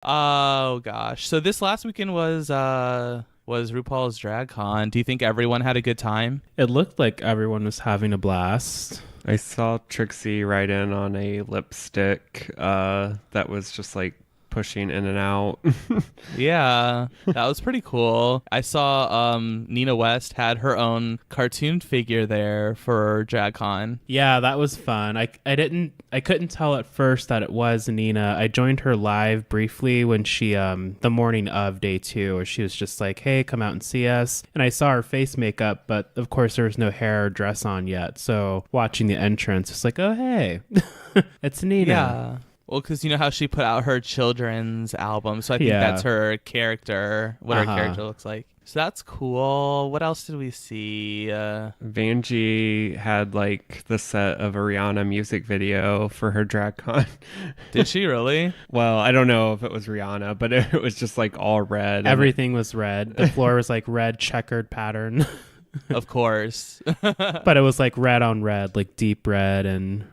Oh gosh. So this last weekend was RuPaul's Drag Con. Do you think everyone had a good time? It looked like everyone was having a blast. I saw Trixie ride in on a lipstick that was just like pushing in and out. Yeah, that was pretty cool. I saw Nina West had her own cartoon figure there for DragCon. Yeah, that was fun. I couldn't tell at first that it was Nina. I joined her live briefly when she the morning of day 2, where she was just like, "Hey, come out and see us." And I saw her face makeup, but of course there was no hair or dress on yet. So watching the entrance, it's like, "Oh, hey, it's Nina." Yeah. Well, because you know how she put out her children's album, so I think that's her character, what her character looks like. So that's cool. What else did we see? Vanjie had like the set of a Rihanna music video for her DragCon. Did she really? Well, I don't know if it was Rihanna, but it was just like all red. Everything was red. The floor was like red checkered pattern. Of course. But it was like red on red, like deep red and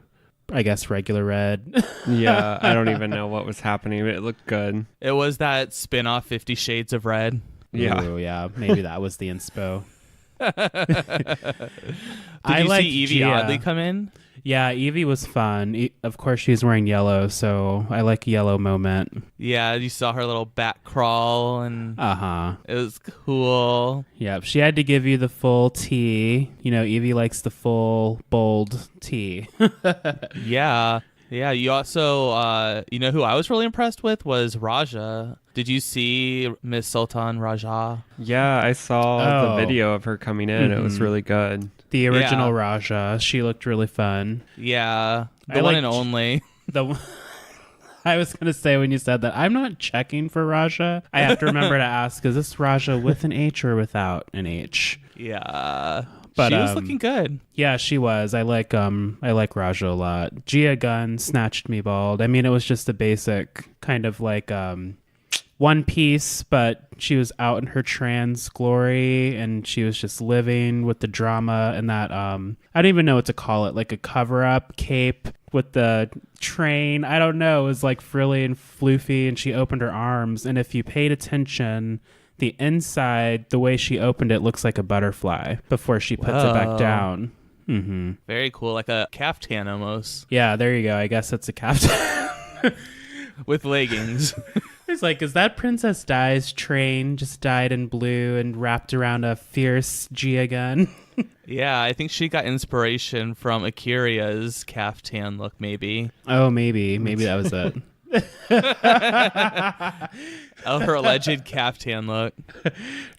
I guess regular red. Yeah, I don't even know what was happening, but it looked good. It was that spin-off 50 Shades of Red. Yeah. Ooh, yeah, maybe that was the inspo. Did you see Evie Oddly come in? Yeah, Evie was fun. Of course, she's wearing yellow, so I like a yellow moment. Yeah, you saw her little back crawl, and it was cool. Yeah, she had to give you the full tea. You know, Evie likes the full, bold tea. Yeah. Yeah, you also, you know who I was really impressed with was Raja. Did you see Miss Sultan Raja? Yeah, I saw the video of her coming in. It was really good. The original Raja. She looked really fun. Yeah, the one and only. I was going to say when you said that, I'm not checking for Raja. I have to remember to ask, is this Raja with an H or without an H? Yeah. But, she was looking good. Yeah, she was. I like Raja a lot. Gia Gunn snatched me bald. I mean, it was just a basic kind of like one piece, but she was out in her trans glory and she was just living with the drama and that I don't even know what to call it, like a cover-up cape with the train. I don't know. It was like frilly and floofy, and she opened her arms, and if you paid attention, the inside, the way she opened it, looks like a butterfly before she puts it back down. Mm-hmm. Very cool, like a caftan almost. Yeah, there you go. I guess it's a caftan. With leggings. It's like, is that Princess Di's train just dyed in blue and wrapped around a fierce Gia gun? Yeah, I think she got inspiration from Akira's caftan look, maybe. Oh, maybe. Maybe that was it. Oh, her alleged caftan look.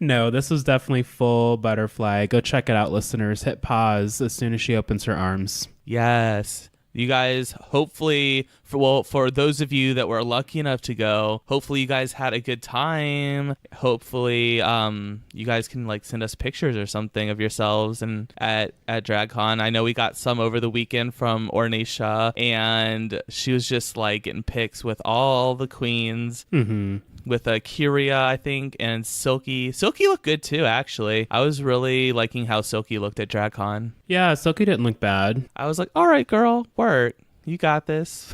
No, this was definitely full butterfly. Go check it out, listeners. Hit pause as soon as she opens her arms. Yes. You guys, hopefully, for those of you that were lucky enough to go, hopefully you guys had a good time. Hopefully, you guys can like send us pictures or something of yourselves and at DragCon. I know we got some over the weekend from Ornacia, and she was just like getting pics with all the queens. Mm-hmm. With Kyria, I think, and Silky. Silky looked good too, actually. I was really liking how Silky looked at DragCon. Yeah, Silky didn't look bad. I was like, all right, girl, work. You got this.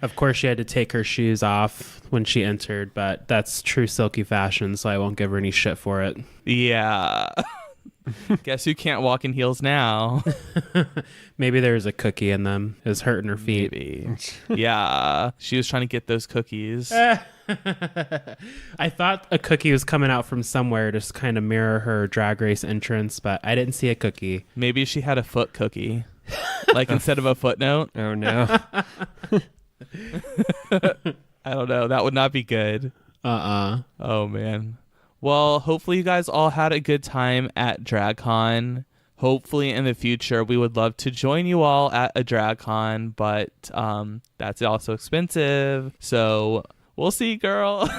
Of course, she had to take her shoes off when she entered, but that's true Silky fashion, so I won't give her any shit for it. Yeah. Guess who can't walk in heels now? Maybe there's a cookie in them. It was hurting her feet. Maybe. Yeah. She was trying to get those cookies. I thought a cookie was coming out from somewhere to just kind of mirror her Drag Race entrance, but I didn't see a cookie. Maybe she had a foot cookie. Like instead of a footnote. Oh, no. I don't know. That would not be good. Oh, man. Well, hopefully you guys all had a good time at DragCon. Hopefully in the future we would love to join you all at a DragCon, but that's also expensive. So we'll see, girl.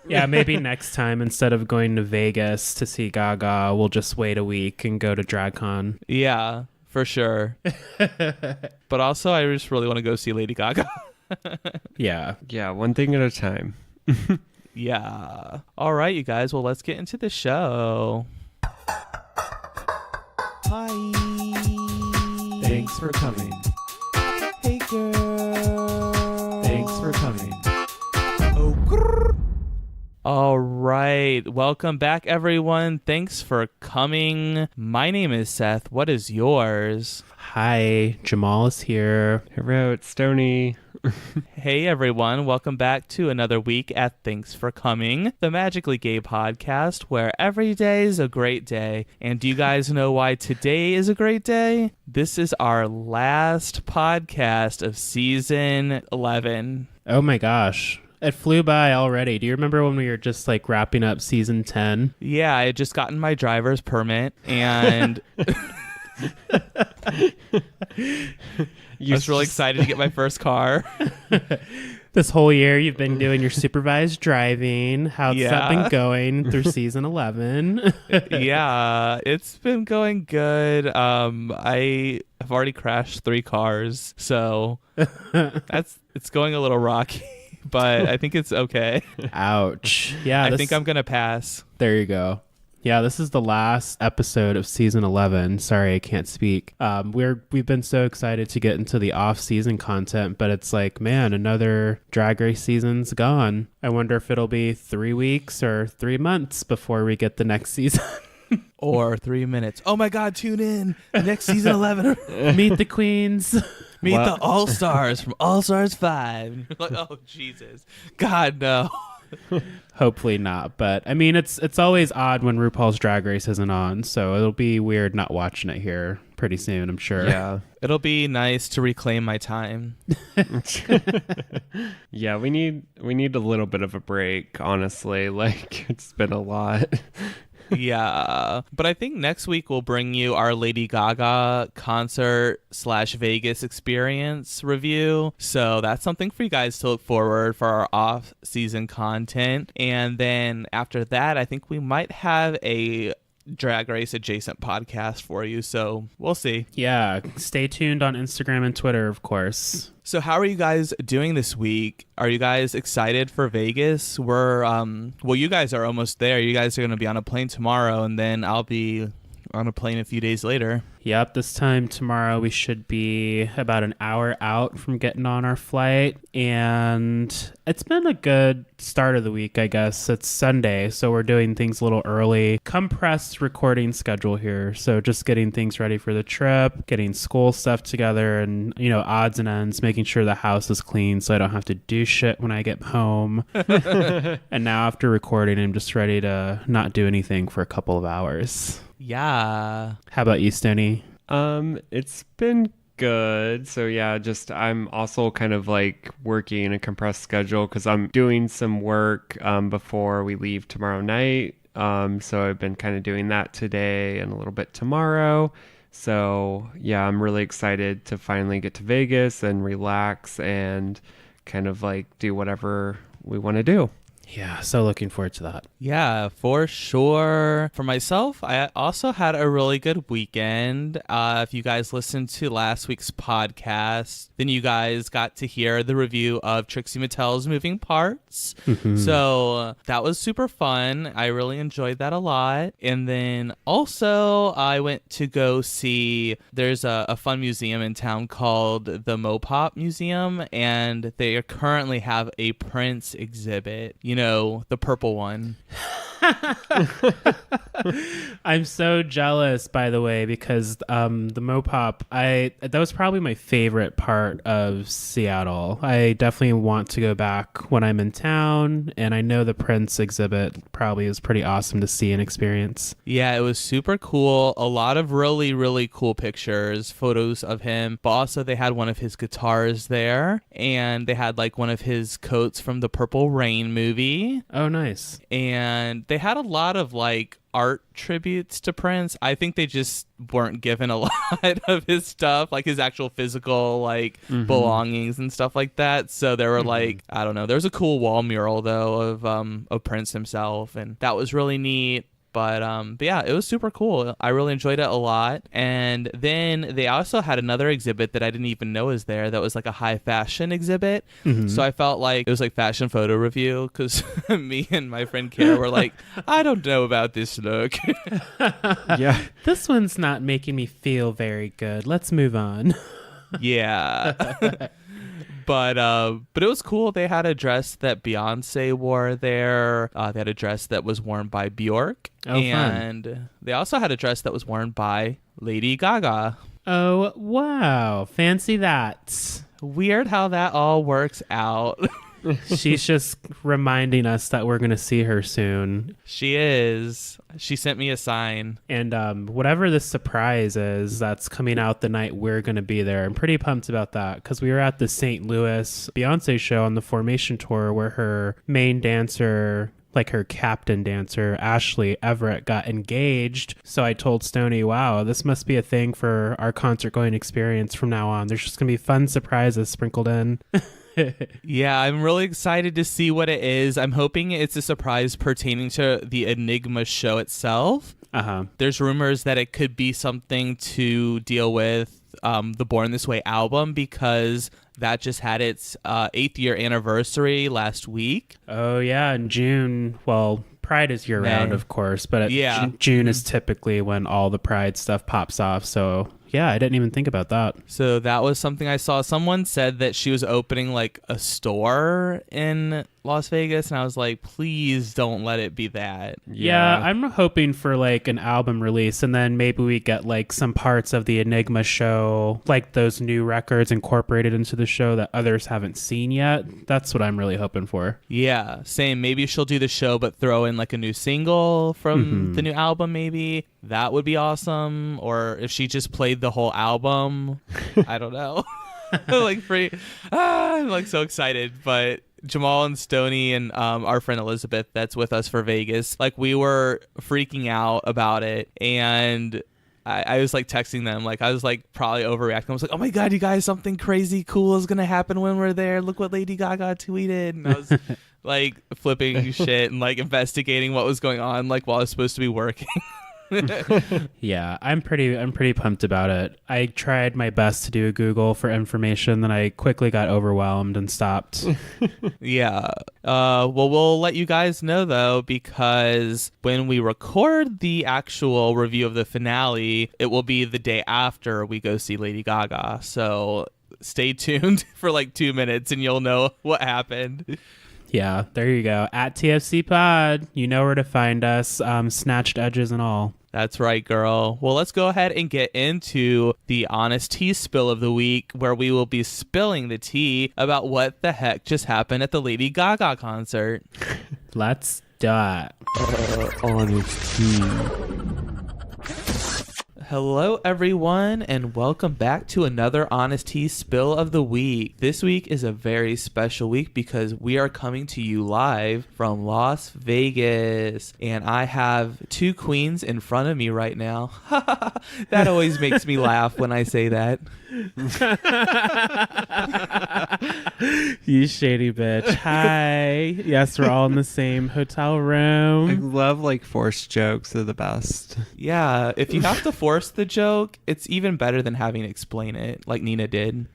Yeah, maybe next time instead of going to Vegas to see Gaga, we'll just wait a week and go to DragCon. Yeah, for sure. But also I just really want to go see Lady Gaga. Yeah. Yeah, one thing at a time. Yeah. All right, you guys. Well, let's get into the show. Hi. Thanks for coming. Hey, girl. Thanks for coming. Oh, All right. Welcome back, everyone. Thanks for coming. My name is Seth. What is yours? Hi, Jamal is here. Hello, it's Stony. Hey, everyone. Welcome back to another week at Thanks for Coming, the Magically Gay podcast where every day is a great day. And do you guys know why today is a great day? This is our last podcast of season 11. Oh my gosh. It flew by already. Do you remember when we were just like wrapping up season 10? Yeah, I had just gotten my driver's permit and I was really excited to get my first car. This whole year you've been doing your supervised driving. How's that been Yeah. going through season 11? Yeah, it's been going good. I have already crashed 3 cars, so it's going a little rocky, but I think it's okay. Ouch. Yeah, I think I'm gonna pass. There you go. Yeah, this is the last episode of season 11. Sorry, I can't speak. We've been so excited to get into the off-season content, but it's like, man, another Drag Race season's gone. I wonder if it'll be 3 weeks or 3 months before we get the next season. Or 3 minutes. Oh my God, tune in. Next season 11. Meet the queens. Meet Wow. the All-Stars from All-Stars 5. And you're like, oh, Jesus. God, no. Hopefully not, but I mean, it's always odd when RuPaul's Drag Race isn't on, so it'll be weird not watching it here pretty soon, I'm sure. Yeah. It'll be nice to reclaim my time. Yeah, we need a little bit of a break, honestly. Like, it's been a lot. Yeah, but I think next week we'll bring you our Lady Gaga concert / Vegas experience review. So that's something for you guys to look forward for our off-season content. And then after that, I think we might have a Drag Race adjacent podcast for you. So we'll see. Yeah, stay tuned on Instagram and Twitter, of course. So how are you guys doing this week? Are you guys excited for Vegas? We're well, you guys are almost there. You guys are going to be on a plane tomorrow, and then I'll be on a plane a few days later. Yep, this time tomorrow we should be about an hour out from getting on our flight. And it's been a good start of the week, I guess. It's Sunday, so we're doing things a little early. Compressed recording schedule here. So just getting things ready for the trip, getting school stuff together, and, you know, odds and ends, making sure the house is clean so I don't have to do shit when I get home. And now after recording, I'm just ready to not do anything for a couple of hours. Yeah. How about you, Stoney? It's been good. So yeah, just I'm also kind of like working a compressed schedule because I'm doing some work before we leave tomorrow night. So I've been kind of doing that today and a little bit tomorrow. So yeah, I'm really excited to finally get to Vegas and relax and kind of like do whatever we want to do. Yeah, so looking forward to that. Yeah, for sure. For myself, I also had a really good weekend. If you guys listened to last week's podcast, then you guys got to hear the review of Trixie Mattel's Moving Parts. Mm-hmm. So that was super fun. I really enjoyed that a lot. And then also I went to go see, there's a fun museum in town called the Mopop Museum, and they currently have a Prince exhibit. You know, the purple one. I'm so jealous, by the way, because the Mopop, that was probably my favorite part of Seattle. I definitely want to go back when I'm in town, and I know the Prince exhibit probably is pretty awesome to see and experience. Yeah, it was super cool. A lot of really, really cool pictures, photos of him. But also they had one of his guitars there, and they had like one of his coats from the Purple Rain movie. Oh, nice. And they had a lot of like art tributes to Prince. I think they just weren't given a lot of his stuff, like his actual physical like belongings and stuff like that. So there were like, I don't know, there was a cool wall mural though of Prince himself, and that was really neat. But yeah, it was super cool. I really enjoyed it a lot. And then they also had another exhibit that I didn't even know was there that was like a high fashion exhibit. So I felt like it was like fashion photo review because me and my friend Kara were like, I don't know about this look. Yeah. This one's not making me feel very good. Let's move on. Yeah. But it was cool. They had a dress that Beyonce wore there. They had a dress that was worn by Bjork. Oh, and fun. They also had a dress that was worn by Lady Gaga. Oh, wow. Fancy that. Weird how that all works out. She's just reminding us that we're going to see her soon. She is. She sent me a sign. And whatever the surprise is that's coming out the night we're going to be there, I'm pretty pumped about that because we were at the St. Louis Beyonce show on the Formation Tour where her main dancer, like her captain dancer, Ashley Everett, got engaged. So I told Stoney, wow, this must be a thing for our concert going experience from now on. There's just going to be fun surprises sprinkled in. Yeah, I'm really excited to see what it is. I'm hoping it's a surprise pertaining to the Enigma show itself. There's rumors that it could be something to deal with the Born This Way album because that just had its 8th year anniversary last week. Oh, yeah, in June. Well, Pride is year-round, of course, but June is typically when all the Pride stuff pops off, so... Yeah, I didn't even think about that. So that was something I saw. Someone said that she was opening like a store in Las Vegas, and I was like, please don't let it be that. Yeah, I'm hoping for like an album release, and then maybe we get like some parts of the Enigma show, like those new records incorporated into the show that others haven't seen yet. That's what I'm really hoping for. Yeah, same. Maybe she'll do the show, but throw in like a new single from the new album, maybe. That would be awesome. Or if she just played the whole album, I don't know. Like free. I'm like so excited. But Jamal and Stoney and our friend Elizabeth that's with us for Vegas, like we were freaking out about it. And I was like texting them, like I was like probably overreacting. I was like, oh my God, you guys, something crazy cool is going to happen when we're there. Look what Lady Gaga tweeted. And I was like flipping shit and like investigating what was going on, like while I was supposed to be working. Yeah, I'm pretty pumped about it. I tried my best to do a Google for information, then I quickly got overwhelmed and stopped. Yeah. Well, we'll let you guys know though, because when we record the actual review of the finale, it will be the day after we go see Lady Gaga. So stay tuned for like 2 minutes and you'll know what happened. Yeah, there you go. At TFC Pod, you know where to find us, snatched edges and all. That's right, girl. Well, let's go ahead and get into the HonesTea Spill of the week, where we will be spilling the tea about what the heck just happened at the Lady Gaga concert. Let's do it. HonesTea. Hello, everyone, and welcome back to another HonesTea Spill of the week. This week is a very special week because we are coming to you live from Las Vegas, and I have two queens in front of me right now. That always makes me laugh when I say that. You shady bitch. Hi. Yes, we're all in the same hotel I room. love like forced jokes. They're the best. Yeah, if you have to force the joke, it's even better than having to explain it like Nina did.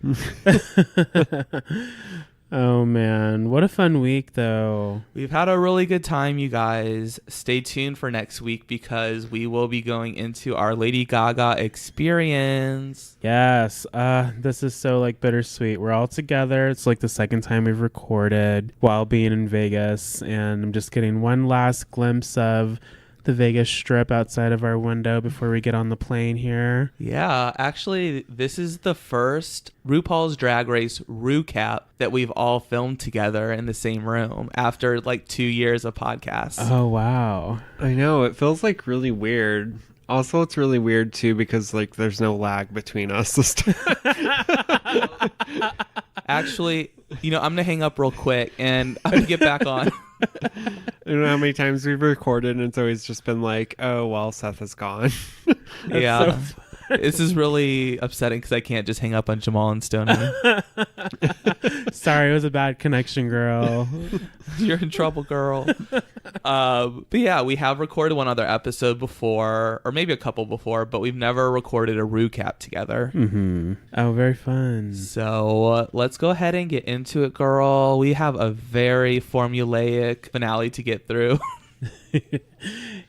Oh, man. What a fun week, though. We've had a really good time, you guys. Stay tuned for next week because we will be going into our Lady Gaga experience. Yes. This is so, like, bittersweet. We're all together. It's, like, the second time we've recorded while being in Vegas. And I'm just getting one last glimpse of the Vegas Strip outside of our window before we get on the plane here. Yeah, actually, this is the first RuPaul's Drag Race Rucap that we've all filmed together in the same room after like 2 years of podcasts. Oh, wow. I know. It feels like really weird. Also, it's really weird too because like there's no lag between us this time. Actually, I'm going to hang up real quick and I'm going to get back on. I don't know how many times we've recorded and it's always just been like, oh, well, Seth is gone. Yeah. This is really upsetting because I can't just hang up on Jamal and Stoney. Sorry, it was a bad connection, girl. You're in trouble, girl. But yeah, we have recorded one other episode before, or maybe a couple before, but we've never recorded a Rucap together. Mm-hmm. Oh, very fun. So let's go ahead and get into it, girl. We have a very formulaic finale to get through.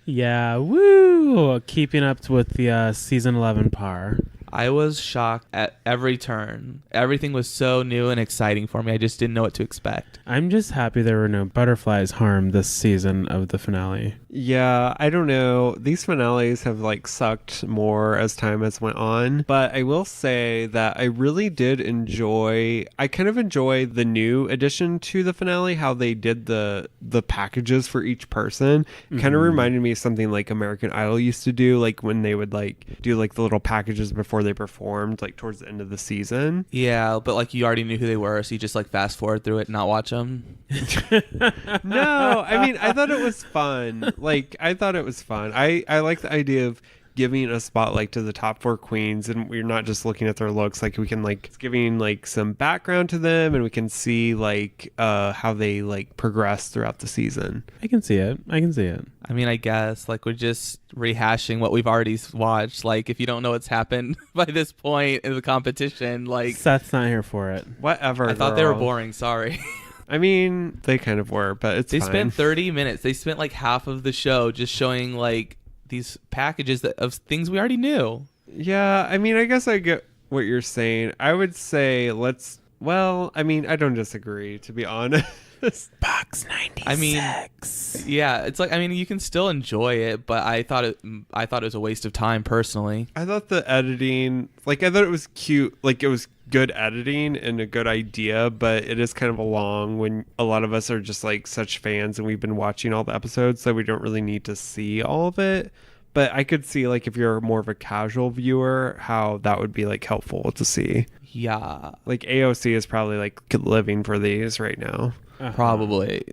Yeah, woo! Keeping up with the season 11 par. I was shocked at every turn. Everything was so new and exciting for me. I just didn't know what to expect. I'm just happy there were no butterflies harmed this season of the finale. Yeah, I don't know. These finales have like sucked more as time has went on, but I will say that I really did I kind of enjoy the new addition to the finale, how they did the packages for each person. Kind of reminded me of something like American Idol used to do, like when they would like do like the little packages before they performed, like towards the end of the season. Yeah, but like you already knew who they were, so you just like fast forward through it and not watch them. No, I mean, I thought it was fun. I like the idea of giving a spotlight to the top 4 queens, and we're not just looking at their looks. Like we can like it's giving like some background to them, and we can see like how they like progress throughout the season. I can see it. I mean, I guess like we're just rehashing what we've already watched. Like if you don't know what's happened by this point in the competition, like Seth's not here for it. Whatever. I thought they were boring. Sorry. I mean, they kind of were, but it's They fine. spent 30 minutes. They spent like half of the show just showing like these packages of things we already knew. Yeah, I mean, I guess I get what you're saying. I would say I mean, I don't disagree, to be honest. Box 96. I mean, yeah, it's like, I mean, you can still enjoy it, but I thought it was a waste of time personally. I thought the editing, like, I thought it was cute. Like, it was good editing and a good idea, but it is kind of long when a lot of us are just like such fans and we've been watching all the episodes, so we don't really need to see all of it. But I could see, like, if you're more of a casual viewer, how that would be like helpful to see. Yeah, Like AOC is probably like living for these right now. probably.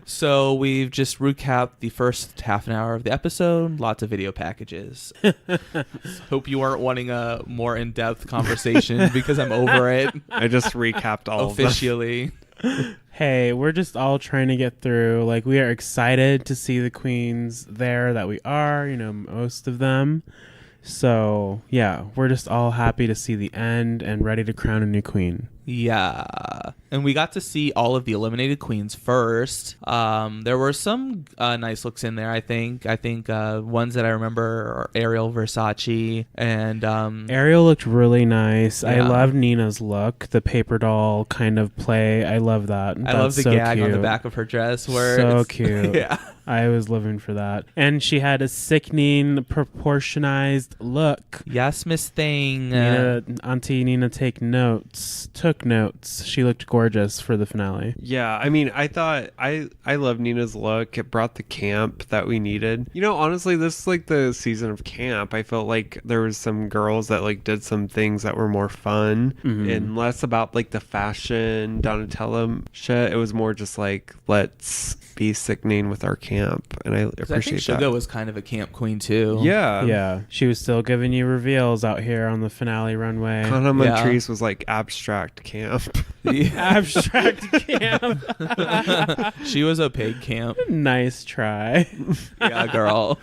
So we've just recapped the first half an hour of the episode. Lots of video packages. Hope you weren't wanting a more in-depth conversation because I'm over it I just recapped all of them. officially. Hey, we're just all trying to get through. Like, we are excited to see the queens there that we are, most of them. So, yeah, we're just all happy to see the end and ready to crown a new queen. Yeah. And we got to see all of the eliminated queens first. There were some nice looks in there, I think. Ones that I remember are Ariel, Versace, and... Ariel looked really nice. Yeah. I love Nina's look, the paper doll kind of play. I love that. I love the so gag cute. on the back of her dress. Where So it's- cute. Yeah. I was living for that. And she had a sickening proportionized look. Yes, Miss Thing. Auntie Nina took notes. She looked gorgeous for the finale. Yeah, I mean, I thought I love Nina's look. It brought the camp that we needed. Honestly, this is like the season of camp. I felt like there was some girls that like did some things that were more fun and less about like the fashion Donatella shit. It was more just like, let's be sickening with our camp, and I I think appreciate Suga that. was kind of a camp queen too. Yeah. She was still giving you reveals out here on the finale runway. Kana Yeah. Montrese was like abstract camp. Abstract camp. She was a pig camp. Nice try. Yeah, girl.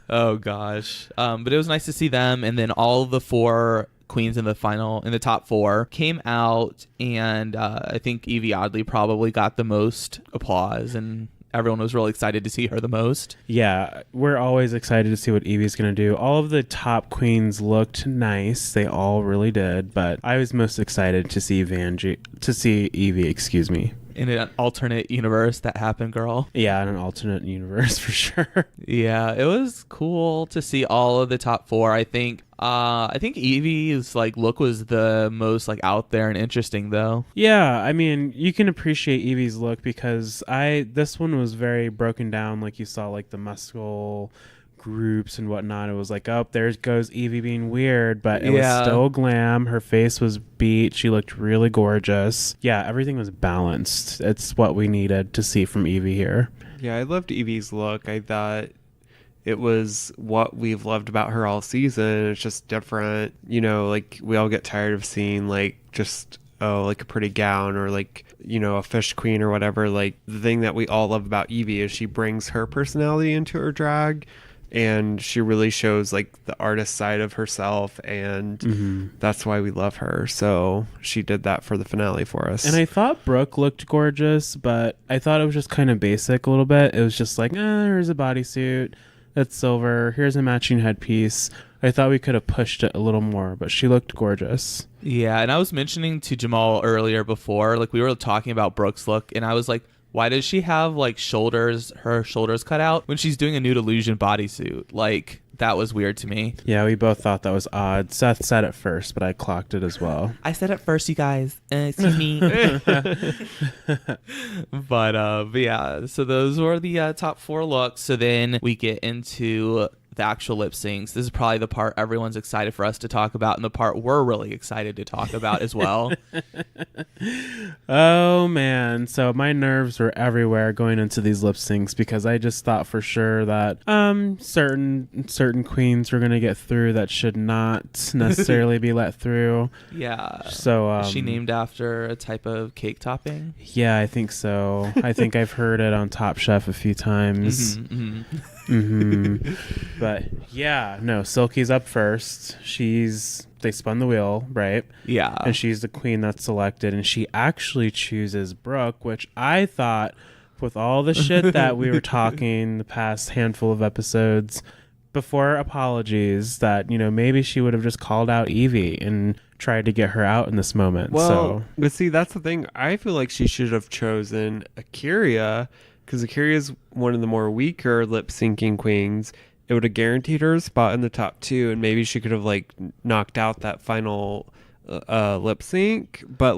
Oh gosh. But it was nice to see them, and then all the 4 queens in the top 4 came out, and I think Evie Oddly probably got the most applause, and everyone was really excited to see her the most. Yeah, we're always excited to see what Evie's going to do. All of the top queens looked nice. They all really did, but I was most excited to see Evie, excuse me. In an alternate universe that happened, girl. Yeah, in an alternate universe for sure. Yeah, it was cool to see all of the top 4. I think Evie's like look was the most like out there and interesting though. Yeah, I mean, you can appreciate Evie's look because this one was very broken down. Like you saw like the muscle groups and whatnot. It was like, oh, there goes Evie being weird, but it was still glam. Her face was beat. She looked really gorgeous. Yeah, everything was balanced. It's what we needed to see from Evie here. Yeah, I loved Evie's look. I thought it was what we've loved about her all season. It's just different. Like we all get tired of seeing like just like a pretty gown or like, a fish queen or whatever. Like the thing that we all love about Evie is she brings her personality into her drag, and she really shows like the artist side of herself, and that's why we love her. So she did that for the finale for us. And I thought Brooke looked gorgeous, but I thought it was just kind of basic a little bit. It was just like, here's a bodysuit. It's silver. Here's a matching headpiece. I thought we could have pushed it a little more, but she looked gorgeous. Yeah, and I was mentioning to Jamal earlier before, like we were talking about Brooke's look, and I was like, why does she have like her shoulders cut out when she's doing a nude illusion bodysuit? Like, that was weird to me. Yeah, we both thought that was odd. Seth said it first, but I clocked it as well. I said it first, you guys. Excuse me. But yeah, so those were the top 4 looks. So then we get into the actual lip syncs. This is probably the part everyone's excited for us to talk about, and the part we're really excited to talk about as well. Oh man, so my nerves were everywhere going into these lip syncs because I just thought for sure that certain queens were gonna get through that should not necessarily be let through. Yeah. So is she named after a type of cake topping? Yeah, I think so. I think I've heard it on Top Chef a few times. But yeah, no, Silky's up first. They spun the wheel, right? Yeah. And she's the queen that's selected, and she actually chooses Brooke, which I thought, with all the shit that we were talking the past handful of episodes, before apologies, that, maybe she would have just called out Evie and tried to get her out in this moment. Well, but see, that's the thing. I feel like she should have chosen Akira, because Akira is one of the more weaker lip syncing queens. It would have guaranteed her a spot in the top 2, and maybe she could have like knocked out that final lip sync. But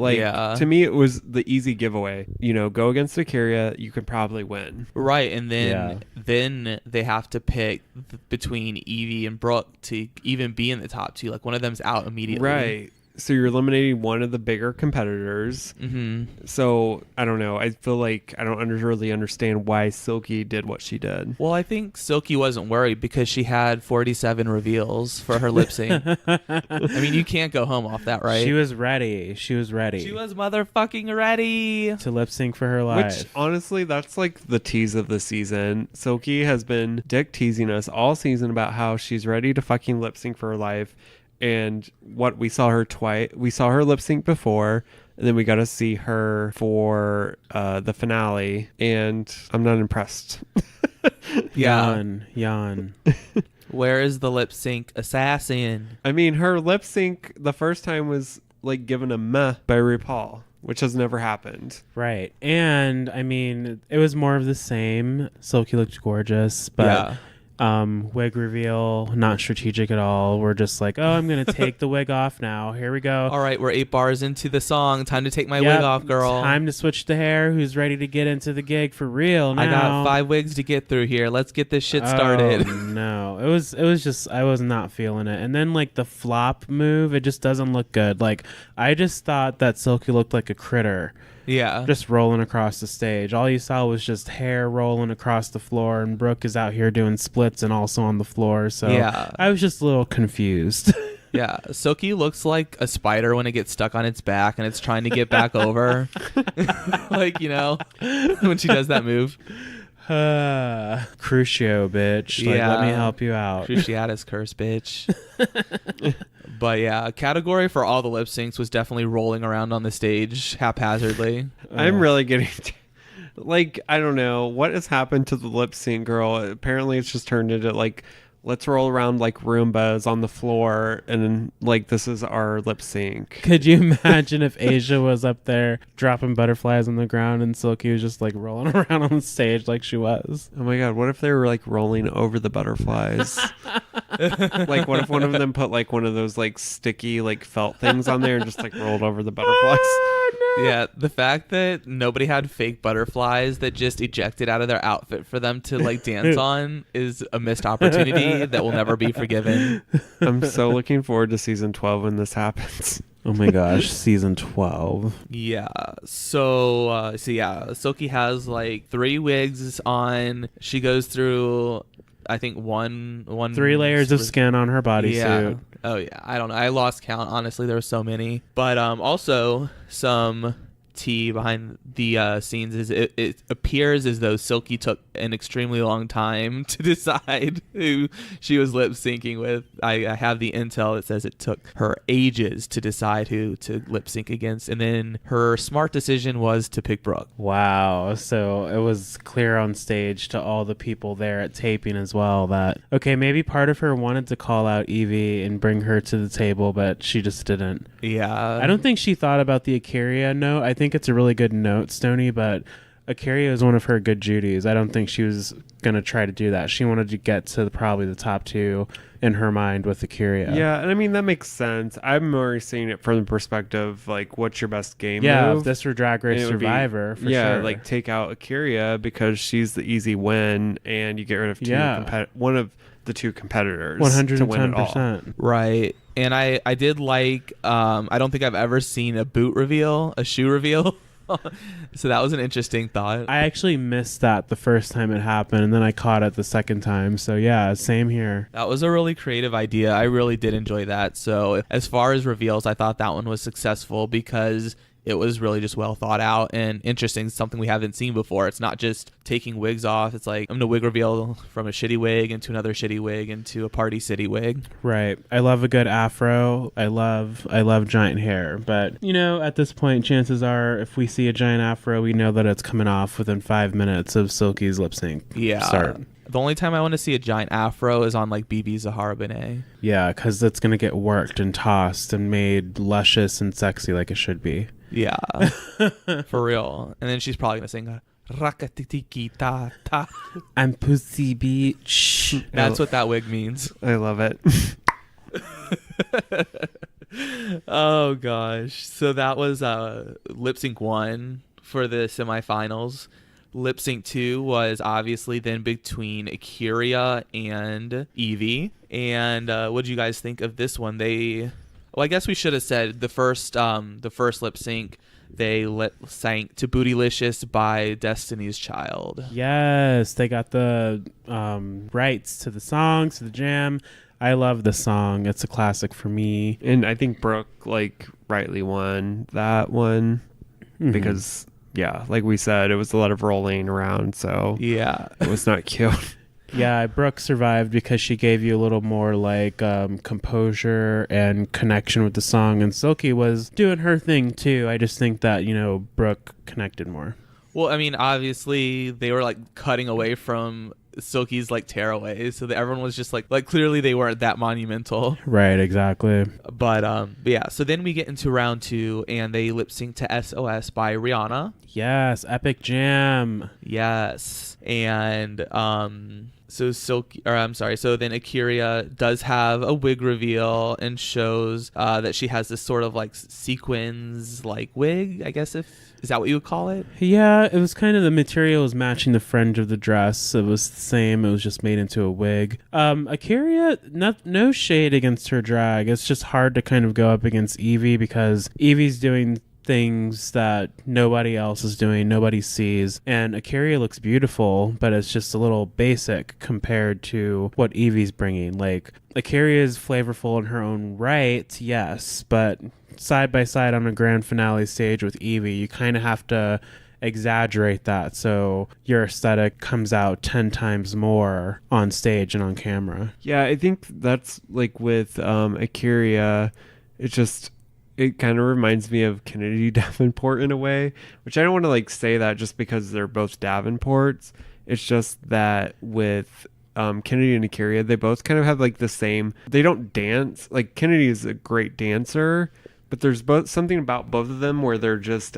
to me, it was the easy giveaway. Go against Akira, you could probably win. Right, and then they have to pick between Evie and Brooke to even be in the top 2. Like, one of them's out immediately. Right. So you're eliminating one of the bigger competitors. Mm-hmm. So I don't know. I feel like I don't really understand why Silky did what she did. Well, I think Silky wasn't worried because she had 47 reveals for her lip sync. I mean, you can't go home off that, right? She was ready. She was motherfucking ready to lip sync for her life. Which, honestly, that's like the tease of the season. Silky has been dick teasing us all season about how she's ready to fucking lip sync for her life. And what we saw her lip sync before, and then we got to see her for the finale, and I'm not impressed. Yawn. Where is the lip sync assassin? I mean, her lip sync the first time was like given a meh by Rupaul, which has never happened. Right. And I mean, it was more of the same. Silky looked gorgeous, but yeah. Wig reveal, not strategic at all. We're just like, I'm going to take the wig off now. Here we go. All right, we're 8 bars into the song. Time to take my wig off, girl. Time to switch the hair. Who's ready to get into the gig for real now? I got 5 wigs to get through here. Let's get this shit started. No, it was just, I was not feeling it. And then like the flop move, it just doesn't look good. Like, I just thought that Silky looked like a critter. Yeah. Just rolling across the stage. All you saw was just hair rolling across the floor, and Brooke is out here doing splits and also on the floor. So yeah. I was just a little confused. Yeah. Silky looks like a spider when it gets stuck on its back and it's trying to get back over. Like, when she does that move. Crucio, bitch. Like, let me help you out. Cruciatus curse, bitch. But yeah, category for all the lip syncs was definitely rolling around on the stage haphazardly. I'm really getting I don't know what has happened to the lip sync girl. Apparently it's just turned into like, let's roll around like Roombas on the floor, and then like this is our lip sync. Could you imagine if Asia was up there dropping butterflies on the ground and Silky was just like rolling around on the stage like she was? Oh my god, what if they were like rolling over the butterflies? Like, what if one of them put like one of those like sticky like felt things on there and just like rolled over the butterflies? Oh, no. Yeah, the fact that nobody had fake butterflies that just ejected out of their outfit for them to like dance on is a missed opportunity that will never be forgiven. I'm so looking forward to season 12 when this happens. Oh my gosh, season 12. Yeah. So Silky has like 3 wigs on. She goes through, I think, one 3 layers of skin on her bodysuit. Yeah. Oh yeah. I don't know. I lost count. Honestly, there were so many. But also some tea behind the scenes is it appears as though Silky took an extremely long time to decide who she was lip syncing with. I have the intel that says it took her ages to decide who to lip sync against, and then her smart decision was to pick Brooke. Wow. So it was clear on stage to all the people there at taping as well that, okay, maybe part of her wanted to call out Evie and bring her to the table, but she just didn't. Yeah. I don't think she thought about the Akaria note. I think it's a really good note, Stoney, but Akaria is one of her good Judies. I don't think she was going to try to do that. She wanted to get to probably the top two in her mind with Akaria. Yeah, and I mean, that makes sense. I'm more seeing it from the perspective, like, what's your best game Yeah, move? if this were Drag Race Survivor, for yeah, sure. like, take out Akaria because she's the easy win, and you get rid of one of the two competitors 110%. to win it all. Right. And I did like, I don't think I've ever seen a boot reveal, a shoe reveal. So that was an interesting thought. I actually missed that the first time it happened, and then I caught it the second time. So yeah, same here. That was a really creative idea. I really did enjoy that. So as far as reveals, I thought that one was successful because it was really just well thought out and interesting, something we haven't seen before. It's not just taking wigs off. It's like, I'm going to wig reveal from a shitty wig into another shitty wig into a Party City wig. Right. I love a good afro. I love giant hair. But, you know, at this point, chances are if we see a giant afro, we know that it's coming off within 5 minutes of Silky's lip sync start. The only time I want to see a giant afro is on like BB Zahara Benet. Yeah, because it's going to get worked and tossed and made luscious and sexy like it should be. Yeah, for real. And then she's probably going to sing Rakatiki ta ta. I'm pussy beach. That's what that wig means. I love it. Oh, gosh. So that was Lip Sync 1 for the semifinals. Lip Sync 2 was obviously then between Akiria and Evie. And what did you guys think of this one? Well, I guess we should have said the first lip sync, they sang to Bootylicious by Destiny's Child. Yes, they got the rights to the song, to the jam. I love the song. It's a classic for me. And I think Brooke, like, rightly won that one because, yeah, like we said, it was a lot of rolling around, so yeah, it was not cute. Yeah, Brooke survived because she gave you a little more like composure and connection with the song, and Silky was doing her thing too. I just think that, you know, Brooke connected more. Well, I mean, obviously they were like cutting away from Silky's like tearaways, so that everyone was just like clearly they weren't that monumental. Right, exactly. But yeah, so then we get into round 2 and they lip sync to SOS by Rihanna. Yes, epic jam. Yes. And so so then Akiria does have a wig reveal and shows that she has this sort of like sequins like wig, I guess, is that what you would call it? Yeah, it was kind of, the material was matching the fringe of the dress. It was the same. It was just made into a wig. Akiria, no shade against her drag. It's just hard to kind of go up against Evie because Evie's doing things that nobody else is doing, nobody sees, and Akiria looks beautiful, but it's just a little basic compared to what Evie's bringing. Like, Akiria is flavorful in her own right, yes, but side by side on a grand finale stage with Evie, you kind of have to exaggerate that so your aesthetic comes out 10 times more on stage and on camera. Yeah, I think that's like with Akiria, it kind of reminds me of Kennedy Davenport in a way, which I don't want to like say that just because they're both Davenports. It's just that with Kennedy and Akiria, they both kind of have like the same, they don't dance. Like, Kennedy is a great dancer, but there's something about both of them where they're just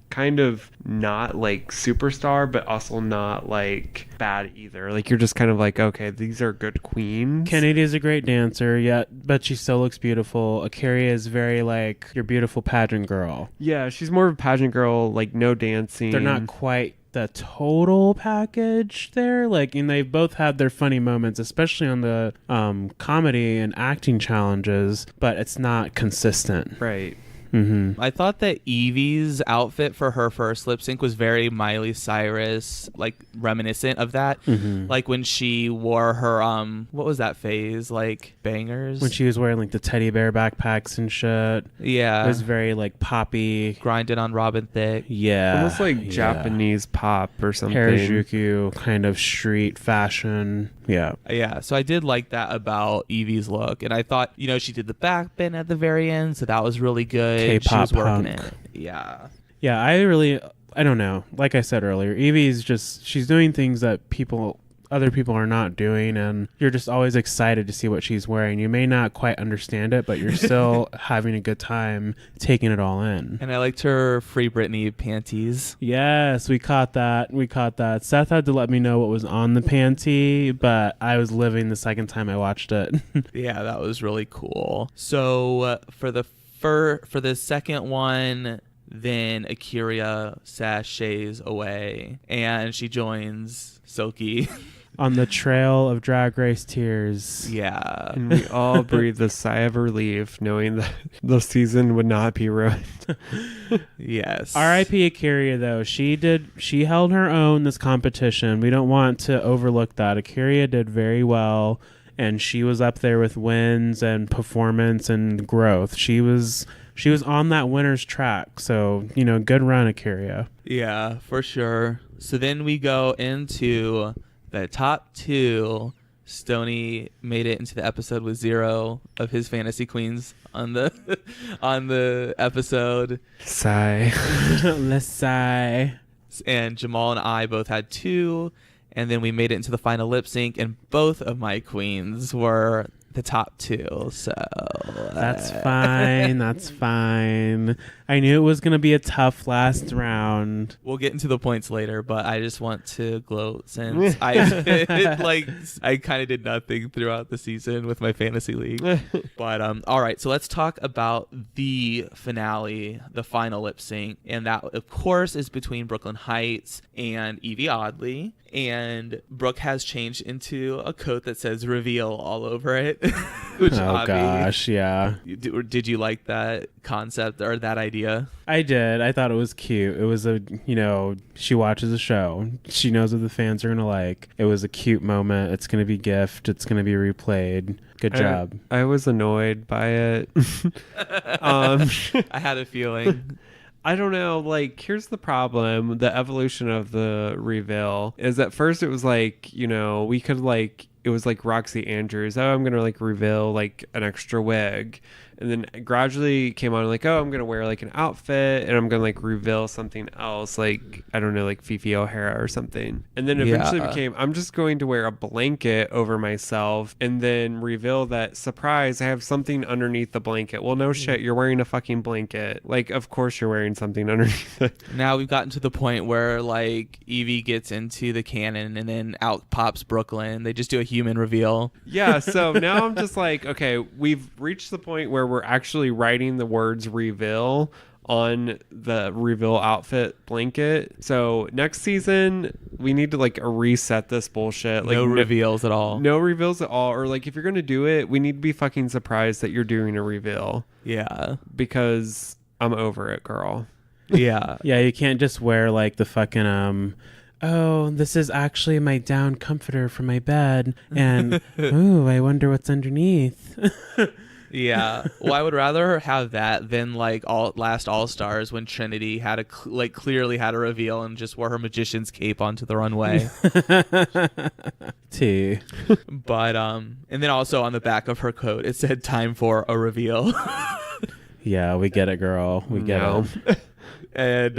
kind of not like superstar, but also not like bad either. Like, you're just kind of like, okay, these are good queens. Kennedy is a great dancer, yeah, but she still looks beautiful. Akiria is very like your beautiful pageant girl. Yeah, she's more of a pageant girl, like no dancing. They're not quite the total package there. Like, and they both had their funny moments, especially on the comedy and acting challenges, but it's not consistent. Right. Mm-hmm. I thought that Evie's outfit for her first lip sync was very Miley Cyrus, like reminiscent of that. Mm-hmm. Like when she wore her what was that phase? Like bangers? When she was wearing like the teddy bear backpacks and shit. Yeah. It was very like poppy. Grinding on Robin Thicke. Yeah. Almost like Japanese pop or something. Harajuku kind of street fashion. Yeah. Yeah, so I did like that about Evie's look, and I thought, she did the back bend at the very end, so that was really good. K-pop she was working punk. it. Yeah. Yeah, I don't know. Like I said earlier, Evie's she's doing things that other people are not doing, and you're just always excited to see what she's wearing. You may not quite understand it, but you're still having a good time taking it all in. And I liked her Free Britney panties. Yes, we caught that. Seth had to let me know what was on the panty, but I was living the second time I watched it. Yeah, that was really cool. So for the second one, then Akira sashays away, and she joins Silky. On the trail of Drag Race tears. Yeah. And we all breathed a sigh of relief knowing that the season would not be ruined. Yes. R.I.P. Akira, though. She held her own this competition. We don't want to overlook that. Akira did very well, and she was up there with wins and performance and growth. She was on that winner's track. So, good run, Akira. Yeah, for sure. So then we go into the top two. Stoney made it into the episode with 0 of his fantasy queens on the episode. Sigh. Let's sigh. And Jamal and I both had 2, and then we made it into the final lip sync, and both of my queens were the top 2. So that's fine. That's fine. I knew it was going to be a tough last round. We'll get into the points later, but I just want to gloat since I kind of did nothing throughout the season with my fantasy league. But all right, so let's talk about the finale, the final lip sync, and that of course is between Brooklyn Heights and Evie Oddly. And Brooke has changed into a coat that says reveal all over it. Which gosh, yeah. Did you like that concept or that idea? I did. I thought it was cute. It was she watches the show. She knows what the fans are going to like. It was a cute moment. It's going to be gift. It's going to be replayed. Good job. I was annoyed by it. I had a feeling. I don't know, here's the problem. The evolution of the reveal is at first it was we could it was like Roxy Andrews. Oh, I'm going to reveal an extra wig. And then gradually came on I'm going to wear an outfit and I'm going to reveal something else. I don't know, Fifi O'Hara or something. And then eventually became, I'm just going to wear a blanket over myself and then reveal that, surprise, I have something underneath the blanket. Well, no shit, you're wearing a fucking blanket. Of course you're wearing something underneath it. Now we've gotten to the point where Evie gets into the canon and then out pops Brooklyn. They just do a human reveal. Yeah, so now I'm just okay, we've reached the point where we're actually writing the words reveal on the reveal outfit blanket. So next season we need to reset this bullshit. No reveals at all. No reveals at all. Or if you're gonna do it, we need to be fucking surprised that you're doing a reveal. Yeah. Because I'm over it, girl. Yeah. Yeah, you can't just wear the fucking oh, this is actually my down comforter for my bed, and ooh, I wonder what's underneath. Yeah. Well, I would rather have that than last All Stars when Trinity had clearly had a reveal and just wore her magician's cape onto the runway. T. But and then also on the back of her coat it said time for a reveal. Yeah, we get it, girl. We get it. And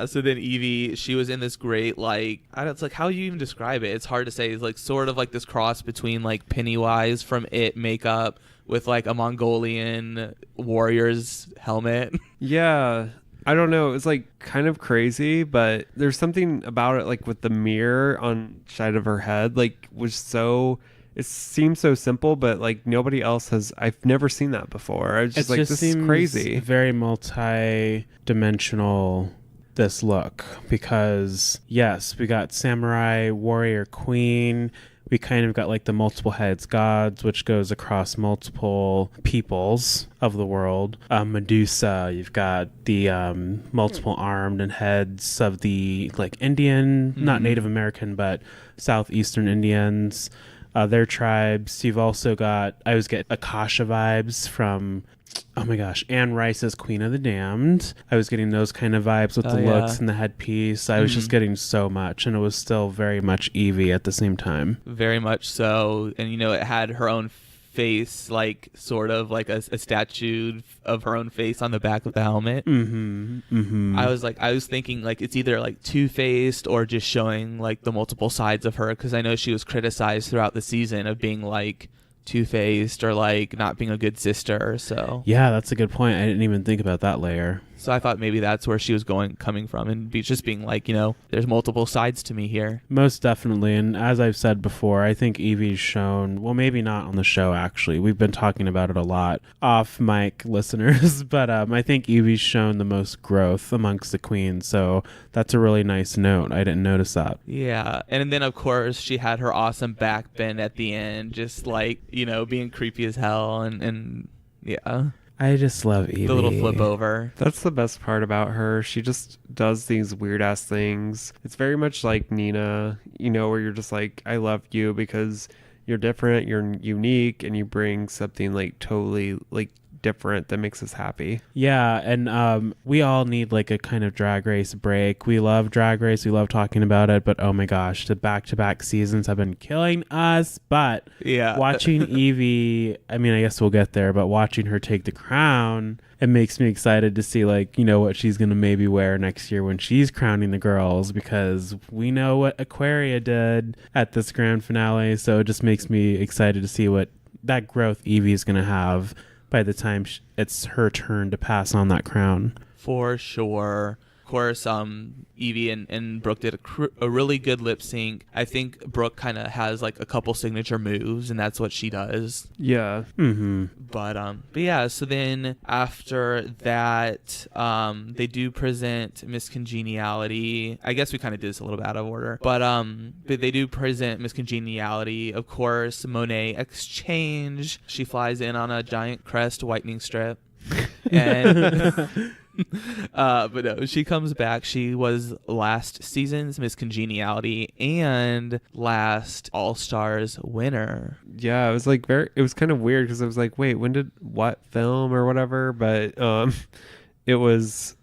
so then Evie, she was in this great it's how do you even describe it? It's hard to say. It's sort of this cross between Pennywise from It makeup with a Mongolian warrior's helmet. Yeah. I don't know. It was kind of crazy, but there's something about it with the mirror on the side of her head was so, it seems so simple, but nobody else has, I've never seen that before. I was just this is crazy. Very multi-dimensional, this look, because yes, we got samurai, warrior, queen. we kind of got like the multiple heads gods, which goes across multiple peoples of the world. Medusa, you've got the multiple armed and heads of the like Indian, not Native American, but Southeastern Indians, their tribes. You've also got, I always get Akasha vibes from, oh my gosh, Anne Rice's Queen of the Damned. I was getting those kind of vibes with the looks and the headpiece. I was just getting so much, and it was still very much Evie at the same time. Very much so. And, it had her own face, like sort of like a statue of her own face on the back of the helmet. I was thinking like it's either like two-faced or just showing like the multiple sides of her, because I know she was criticized throughout the season of being like two-faced or like not being a good sister. So yeah, that's a good point. I didn't even think about that layer. So I thought maybe that's where she was coming from, and just being like, there's multiple sides to me here. Most definitely. And as I've said before, I think Evie's shown, well, maybe not on the show, actually. We've been talking about it a lot off mic, listeners, but I think Evie's shown the most growth amongst the queens. So that's a really nice note. I didn't notice that. Yeah. And then, of course, she had her awesome back bend at the end, just like, being creepy as hell. And yeah. I just love Evie. The little flip over. That's the best part about her. She just does these weird ass things. It's very much like Nina, where you're just like, I love you because you're different, you're unique, and you bring something like totally like different that makes us happy. Yeah, and we all need like a kind of Drag Race break. We love Drag Race, we love talking about it, but oh my gosh, the back-to-back seasons have been killing us. But yeah, watching Evie, I mean, I guess we'll get there, but watching her take the crown, it makes me excited to see like, what she's gonna maybe wear next year when she's crowning the girls, because we know what Aquaria did at this grand finale. So it just makes me excited to see what that growth Evie is gonna have by the time it's her turn to pass on that crown. For sure. Of course, Evie and Brooke did a really good lip sync. I think Brooke kind of has like a couple signature moves, and that's what she does. Yeah. But yeah, so then after that, they do present Miss Congeniality. I guess we kind of did this a little bit out of order, but they do present Miss Congeniality. Of course, Monet Exchange. She flies in on a giant crest whitening strip, and but no, she comes back. She was last season's Miss Congeniality and last All Stars winner. Yeah, it was like it was kind of weird because I was like, wait, when did what film or whatever? But it was,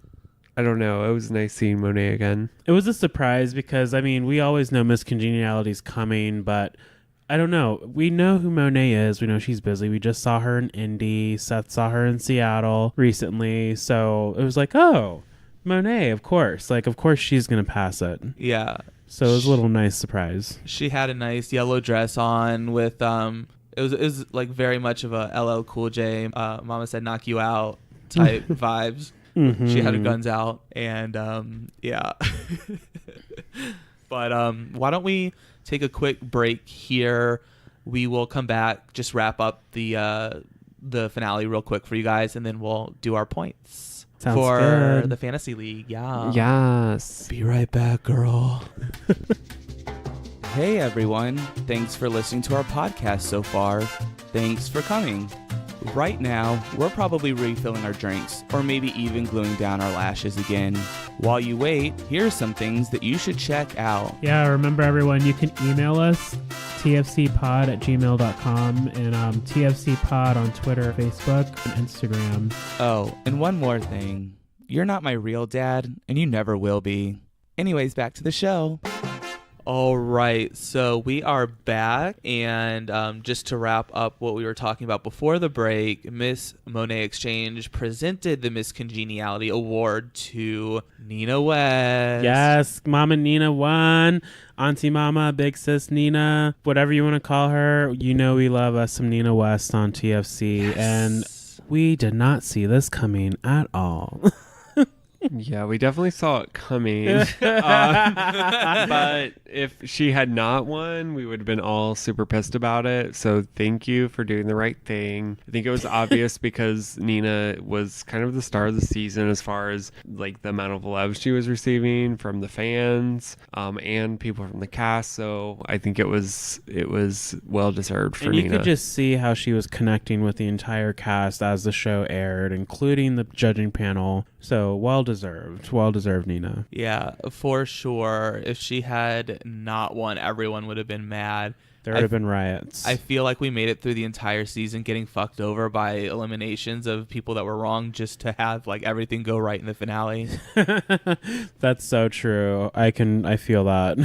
I don't know. It was nice seeing Monet again. It was a surprise because I mean we always know Miss Congeniality's coming, but I don't know. We know who Monet is. We know she's busy. We just saw her in Indy. Seth saw her in Seattle recently. So it was like, oh, Monet, of course. Like, of course she's going to pass it. Yeah. So it was a little nice surprise. She had a nice yellow dress on with, it was like very much of a LL Cool J, Mama Said Knock You Out type vibes. She had her guns out. And, yeah. But why don't we take a quick break here? We will come back, just wrap up the finale real quick for you guys, and then we'll do our points for good. the Fantasy League. Yeah. Yes. Be right back, girl. Hey everyone, thanks for listening to our podcast so far. Thanks for coming. Right now, we're probably refilling our drinks, or maybe even gluing down our lashes again. While you wait, here's some things that you should check out. Yeah, remember everyone, you can email us, tfcpod@gmail.com, and tfcpod on Twitter, Facebook, and Instagram. Oh, and one more thing. You're not my real dad, and you never will be. Anyways, back to the show. All right, so we are back, and just to wrap up what we were talking about before the break, Miss Monet Exchange presented the Miss Congeniality Award to Nina West. Yes, Mama Nina won. Auntie Mama, Big Sis Nina, whatever you want to call her. You know we love us some Nina West on TFC, Yes. and we did not see this coming at all. Yeah, we definitely saw it coming. But if she had not won, we would have been all super pissed about it. So thank you for doing the right thing. I think it was obvious because Nina was kind of the star of the season as far as like the amount of love she was receiving from the fans and people from the cast. So I think it was well deserved for And you Nina. could just see how she was connecting with the entire cast as the show aired, including the judging panel. So well deserved, Nina. Yeah, for sure. If she had not won, everyone would have been mad. There would have been riots. I feel like we made it through the entire season getting fucked over by eliminations of people that were wrong just to have like everything go right in the finale. That's so true. I feel that.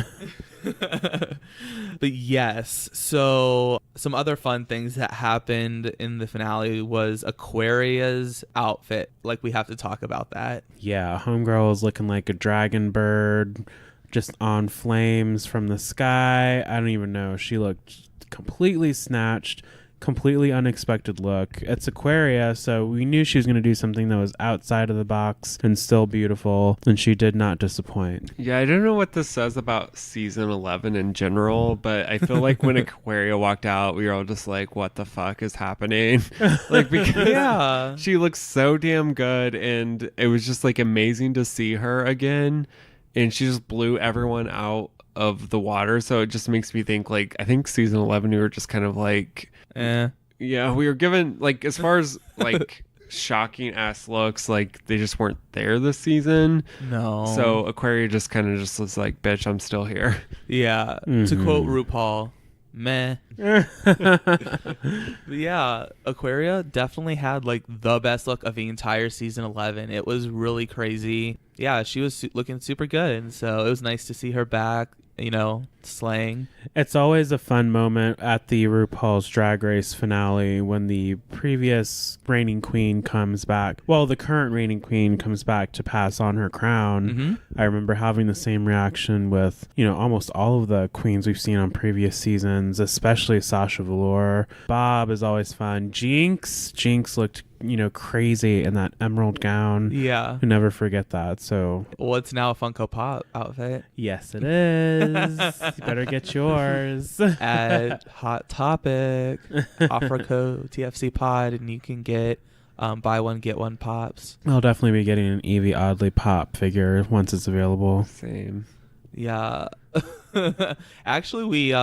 But yes, so some other fun things that happened in the finale was Aquaria's outfit. Like, we have to talk about that. Yeah, homegirl was looking like a dragon bird, just on flames from the sky. I don't even know. She looked completely snatched, completely unexpected look. It's Aquaria, so we knew she was going to do something that was outside of the box and still beautiful, and she did not disappoint. Yeah, I don't know what this says about season 11 in general, but I feel like when Aquaria walked out, we were all just like, what the fuck is happening? Like, because Yeah. she looks so damn good, and it was just like amazing to see her again, and she just blew everyone out of the water. So it just makes me think, like, I think season 11 we were just kind of like, yeah, we were given, like, as far as like shocking ass looks, like they just weren't there this season. No. So Aquaria just kind of just was like, bitch, I'm still here. Yeah. To quote RuPaul, meh. But yeah, Aquaria definitely had like the best look of the entire season 11. It was really crazy. Yeah, she was looking super good, and so it was nice to see her back, you know, slaying. It's always a fun moment at the RuPaul's Drag Race finale when the previous reigning queen comes back. Well, the current reigning queen comes back to pass on her crown. Mm-hmm. I remember having the same reaction with, you know, almost all of the queens we've seen on previous seasons, especially Sasha Velour. Bob is always fun. Jinx looked, you know, crazy in that emerald gown. Yeah. I'll never forget that. So, Well, it's now a Funko Pop outfit yes, it is. You better get yours. at Hot Topic. Offer code TFC Pod, and you can get buy one get one pops. I'll definitely be getting an Evie Oddly Pop figure once it's available. Same. Yeah. Actually, we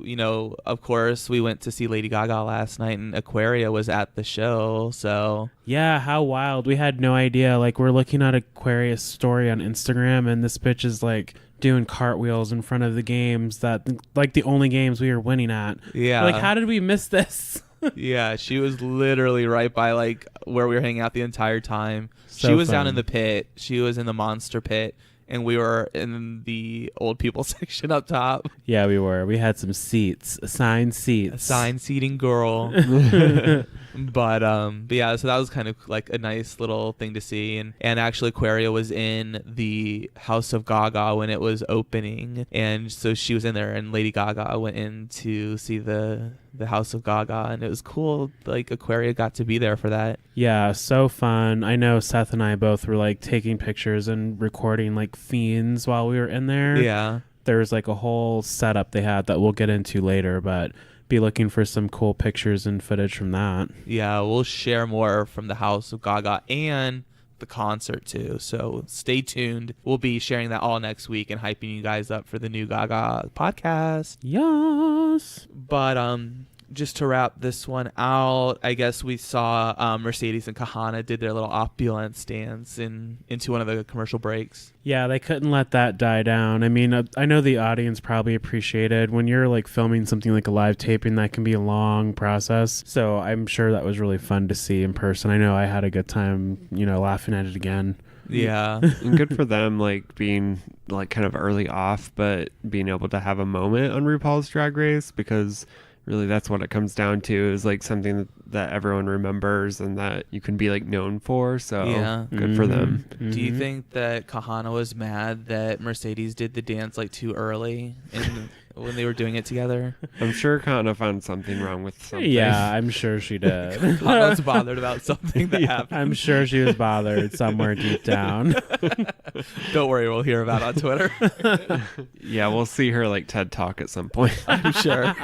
you know, of course, we went to see Lady Gaga last night, and Aquaria was at the show. So Yeah, how wild. We had no idea. Like, we're looking at Aquarius' story on Instagram, and this bitch is like doing cartwheels in front of the games that, like, the only games we were winning at. yeah, Like, how did we miss this? yeah, she was literally right by like where we were hanging out the entire time. So she was down fun. in the pit. She was in the monster pit, and we were in the old people section up top. Yeah, we were. We had some seats, assigned seats. Assigned seating girl. But yeah, so that was kind of like a nice little thing to see, and actually Aquaria was in the House of Gaga when it was opening, and so she was in there, and Lady Gaga went in to see the House of Gaga, and it was cool. Like, Aquaria got to be there for that. Yeah, so fun. I know Seth and I both were like taking pictures and recording like fiends while we were in there. Yeah. There was like a whole setup they had that we'll get into later, but be looking for some cool pictures and footage from that. Yeah, we'll share more from the House of Gaga and the concert too. So stay tuned. We'll be sharing that all next week and hyping you guys up for the new Gaga podcast. Yes. But just to wrap this one out, I guess we saw Mercedes and Kahana did their little opulence dance into one of the commercial breaks. Yeah, they couldn't let that die down. I mean, I know the audience probably appreciated when you're like filming something like a live taping, that can be a long process. So I'm sure that was really fun to see in person. I know I had a good time, you know, laughing at it again. Yeah. And good for them, like being like kind of early off, but being able to have a moment on RuPaul's Drag Race, because really that's what it comes down to, is like something that everyone remembers and that you can be like known for. So Yeah. good for them. Do you think that Kahana was mad that Mercedes did the dance like too early? And when they were doing it together? I'm sure Kana found something wrong with something. Yeah, I'm sure she did. I was bothered about something that happened. I'm sure she was bothered somewhere deep down. Don't worry, we'll hear about it on Twitter. Yeah, we'll see her like TED Talk at some point. I'm sure.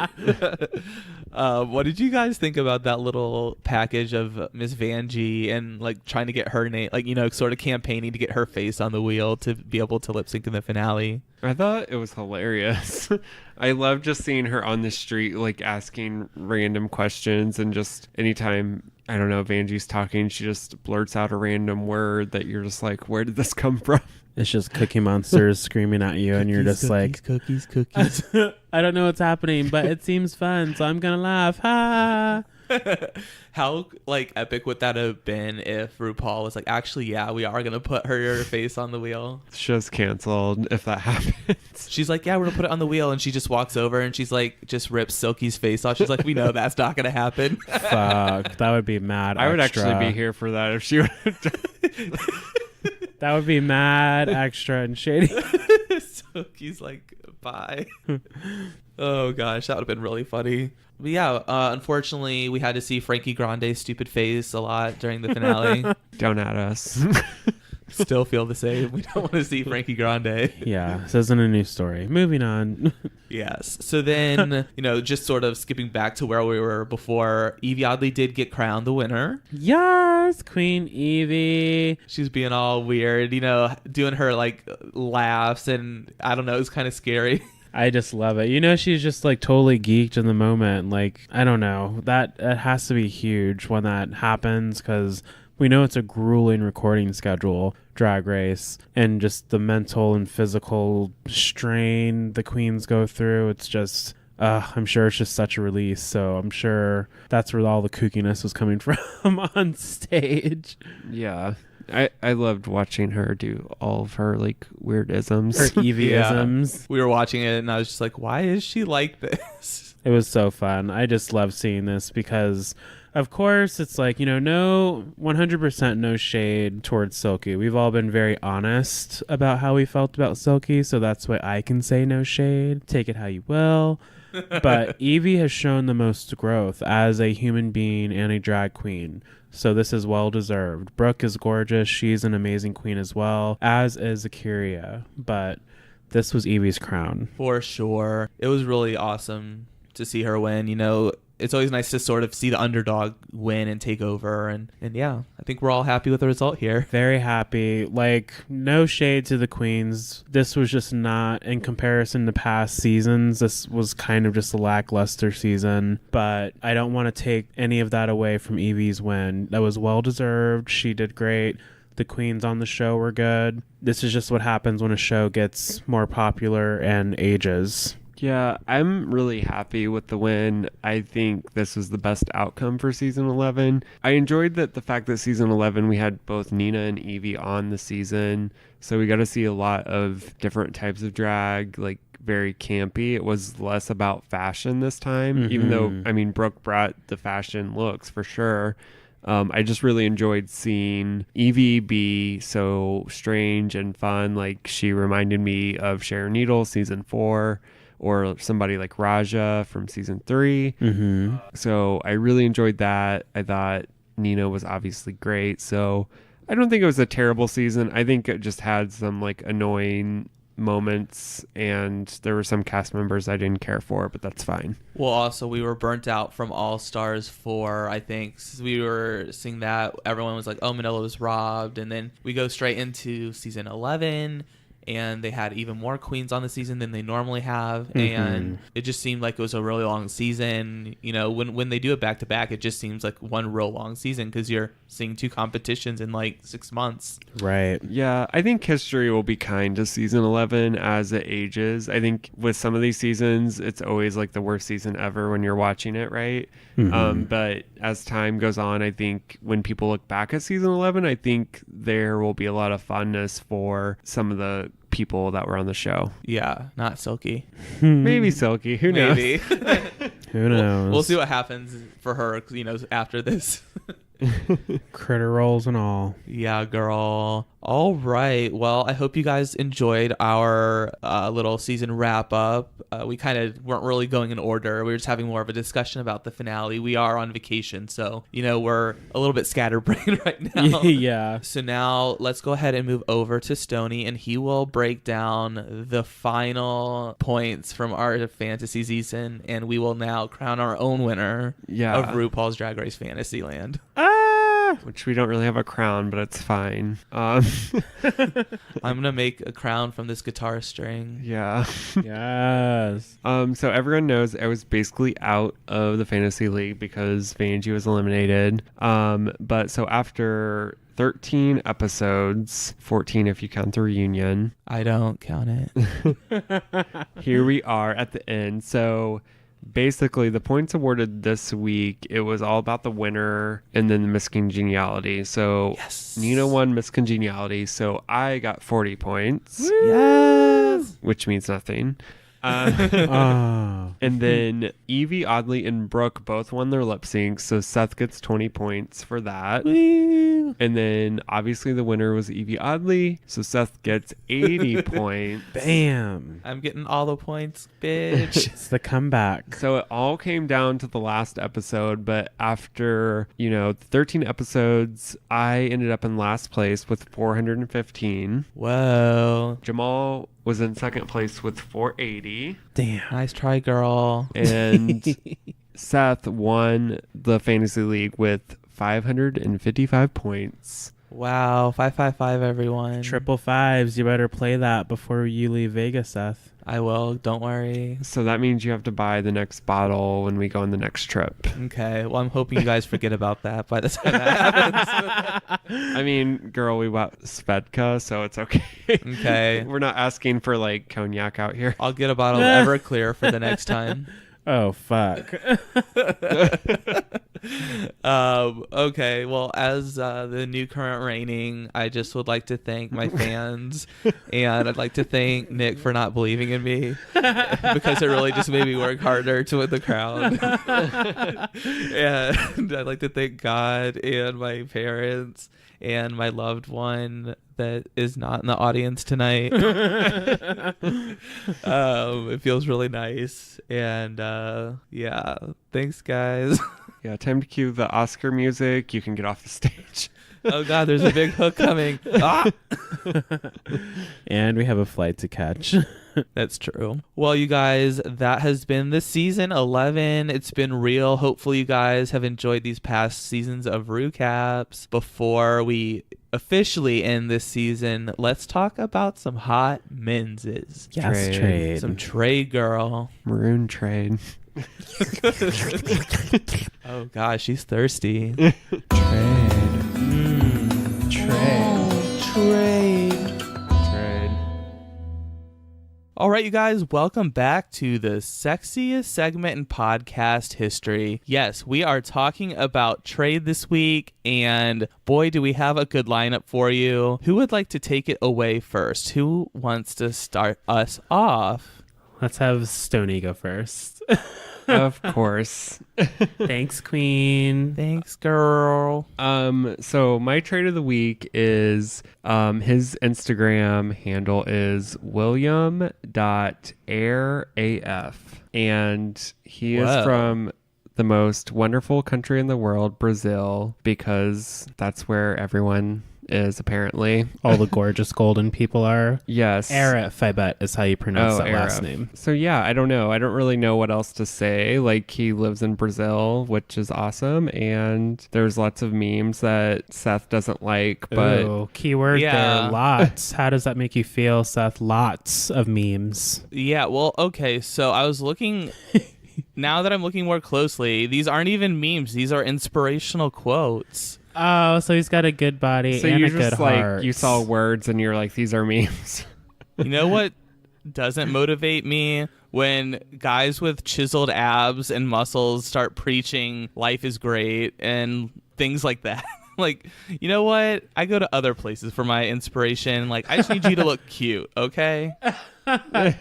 What did you guys think about that little package of Miss Vanjie and like trying to get her name, like, you know, sort of campaigning to get her face on the wheel to be able to lip sync in the finale? I thought it was hilarious. I love just seeing her on the street, like asking random questions, and just anytime, I don't know, Vanjie's talking, she just blurts out a random word that you're just like, where did this come from? It's just Cookie Monsters screaming at you, and you're just like, cookies. I don't know what's happening, but it seems fun, so I'm gonna laugh. Ha! How like epic would that have been if RuPaul was like, actually, yeah, we are gonna put her face on the wheel. Show's canceled if that happens. She's like, yeah, we're gonna put it on the wheel, and she just walks over and she's like, just rips Silky's face off. She's like, we know that's not gonna happen. Fuck, that would be mad. I would extra. actually be here for that if she would. That would be mad, extra, and shady. Silky's like, bye. Oh gosh, that would have been really funny. But yeah, unfortunately, we had to see Frankie Grande's stupid face a lot during the finale. Don't at us. Still feel the same. We don't want to see Frankie Grande. Yeah, this isn't a new story. Moving on. Yes. So then, you know, just sort of skipping back to where we were before, Evie Oddly did get crowned the winner. Yes, Queen Evie. She's being all weird, you know, doing her like laughs, and I don't know, it was kind of scary. I just love it. You know, she's just like totally geeked in the moment. Like, I don't know. That has to be huge when that happens, because we know it's a grueling recording schedule, Drag Race, and just the mental and physical strain the queens go through. It's just, I'm sure it's just such a release. So I'm sure that's where all the kookiness was coming from on stage. Yeah. I loved watching her do all of her like weird isms. Her Evie-isms. Yeah. We were watching it and I was just like, why is she like this? It was so fun. I just love seeing this because, of course, it's like, you know, no 100% no shade towards Silky. We've all been very honest about how we felt about Silky, so that's why I can say no shade. Take it how you will. But Evie has shown the most growth as a human being and a drag queen. So this is well deserved. Brooke is gorgeous. She's an amazing queen as well, as is Akiria. But this was Evie's crown. For sure. It was really awesome to see her win. You know, it's always nice to sort of see the underdog win and take over. And yeah, I think we're all happy with the result here. Very happy. Like, no shade to the queens. This was just not, in comparison to past seasons, this was kind of just a lackluster season. But I don't want to take any of that away from Evie's win. That was well deserved. She did great. The queens on the show were good. This is just what happens when a show gets more popular and ages. Yeah, I'm really happy with the win. I think this was the best outcome for season 11. I enjoyed the fact that season 11 we had both Nina and Evie on the season. So we got to see a lot of different types of drag, like very campy. It was less about fashion this time, even though, I mean, Brooke brought the fashion looks for sure. I just really enjoyed seeing Evie be so strange and fun. Like, she reminded me of Sharon Needle season 4. Or somebody like Raja from season 3. So I really enjoyed that. I thought Nina was obviously great. So I don't think it was a terrible season. I think it just had some like annoying moments, and there were some cast members I didn't care for, but that's fine. Well, also, we were burnt out from All Stars 4, I think. We were seeing that. Everyone was like, oh, Manila was robbed. And then we go straight into season 11. And they had even more queens on the season than they normally have. And it just seemed like it was a really long season. You know, when they do it back to back, it just seems like one real long season because you're seeing 2 competitions in like 6 months. Right. Yeah, I think history will be kind to season 11 as it ages. I think with some of these seasons, it's always like the worst season ever when you're watching it, right? But as time goes on, I think when people look back at season 11, I think there will be a lot of fondness for some of the people that were on the show. Yeah, not Silky. Maybe Silky. Who knows? Maybe. Who knows? We'll see what happens for her, you know, after this. Critter rolls and all. Yeah, girl. All right. Well, I hope you guys enjoyed our little season wrap up. We kind of weren't really going in order. We were just having more of a discussion about the finale. We are on vacation, so, we're a little bit scatterbrained right now. Yeah. So now let's go ahead and move over to Stoney, and he will break down the final points from our fantasy season, and we will now crown our own winner of RuPaul's Drag Race Fantasyland. Which we don't really have a crown, but it's fine. I'm going to make a crown from this guitar string. Yeah. Yes. So everyone knows I was basically out of the fantasy league because Vanjie was eliminated. But so after 13 episodes, 14 if you count the reunion. I don't count it. Here we are at the end. So basically the points awarded this week, it was all about the winner and then the Miss Congeniality. So yes. Nina won Miss Congeniality, so I got 40 points. Woo! Yes. Which means nothing. And then Evie, Oddly, and Brooke both won their lip sync, so Seth gets 20 points for that. Woo! And then obviously the winner was Evie Oddly, so Seth gets 80 points. Bam. I'm getting all the points, bitch. It's the comeback. So it all came down to the last episode, but after 13 episodes, I ended up in last place with 415. Whoa. Jamal was in second place with 480. Damn. Nice try, girl. And Seth won the fantasy league with 555 points. Wow. 555, everyone. Triple fives. You better play that before you leave Vegas, Seth. I will. Don't worry. So that means you have to buy the next bottle when we go on the next trip. Okay. Well, I'm hoping you guys forget about that by the time that happens. I mean, girl, we bought Svedka, so it's okay. Okay. We're not asking for like cognac out here. I'll get a bottle of Everclear for the next time. Oh, fuck. Okay, well, as the new current reigning, I just would like to thank my fans, and I'd like to thank Nick for not believing in me, because it really just made me work harder to win the crown. And I'd like to thank God and my parents and my loved one that is not in the audience tonight. It feels really nice, and yeah, thanks guys. Yeah, time to cue the Oscar music. You can get off the stage. Oh god, there's a big hook coming. Ah! And we have a flight to catch. That's true. Well, you guys, that has been the season 11. It's been real. Hopefully you guys have enjoyed these past seasons of Rucaps. Before we officially end this season, let's talk about some hot menses. Yes, trade. Some trade, girl. Maroon trade. Oh gosh, she's thirsty. Trade. Trade. Trade. All right, you guys, welcome back to the sexiest segment in podcast history. Yes, we are talking about trade this week, and boy, do we have a good lineup for you. Who would like to take it away first? Who wants to start us off? Let's have Stoney go first. Of course. Thanks, Queen. Thanks, girl. So my trade of the week is his Instagram handle is william.airaf, and he is from the most wonderful country in the world, Brazil, because that's where everyone is apparently. All the gorgeous golden people are. Yes. Arif, I bet, is how you pronounce that last Arif. name. So yeah, I don't know. I don't really know what else to say. Like, he lives in Brazil, which is awesome, and there's lots of memes that Seth doesn't like, but Ooh, keyword there, lots. How does that make you feel, Seth? Lots of memes. Yeah, well, okay, so I was looking... Now that I'm looking more closely, these aren't even memes. These are inspirational quotes. Oh, so he's got a good body so and you're a good just like, heart. you saw words and you're like, these are memes. You know what doesn't motivate me? When guys with chiseled abs and muscles start preaching life is great and things like that. Like, you know what? I go to other places for my inspiration. Like, I just need you to look cute, okay?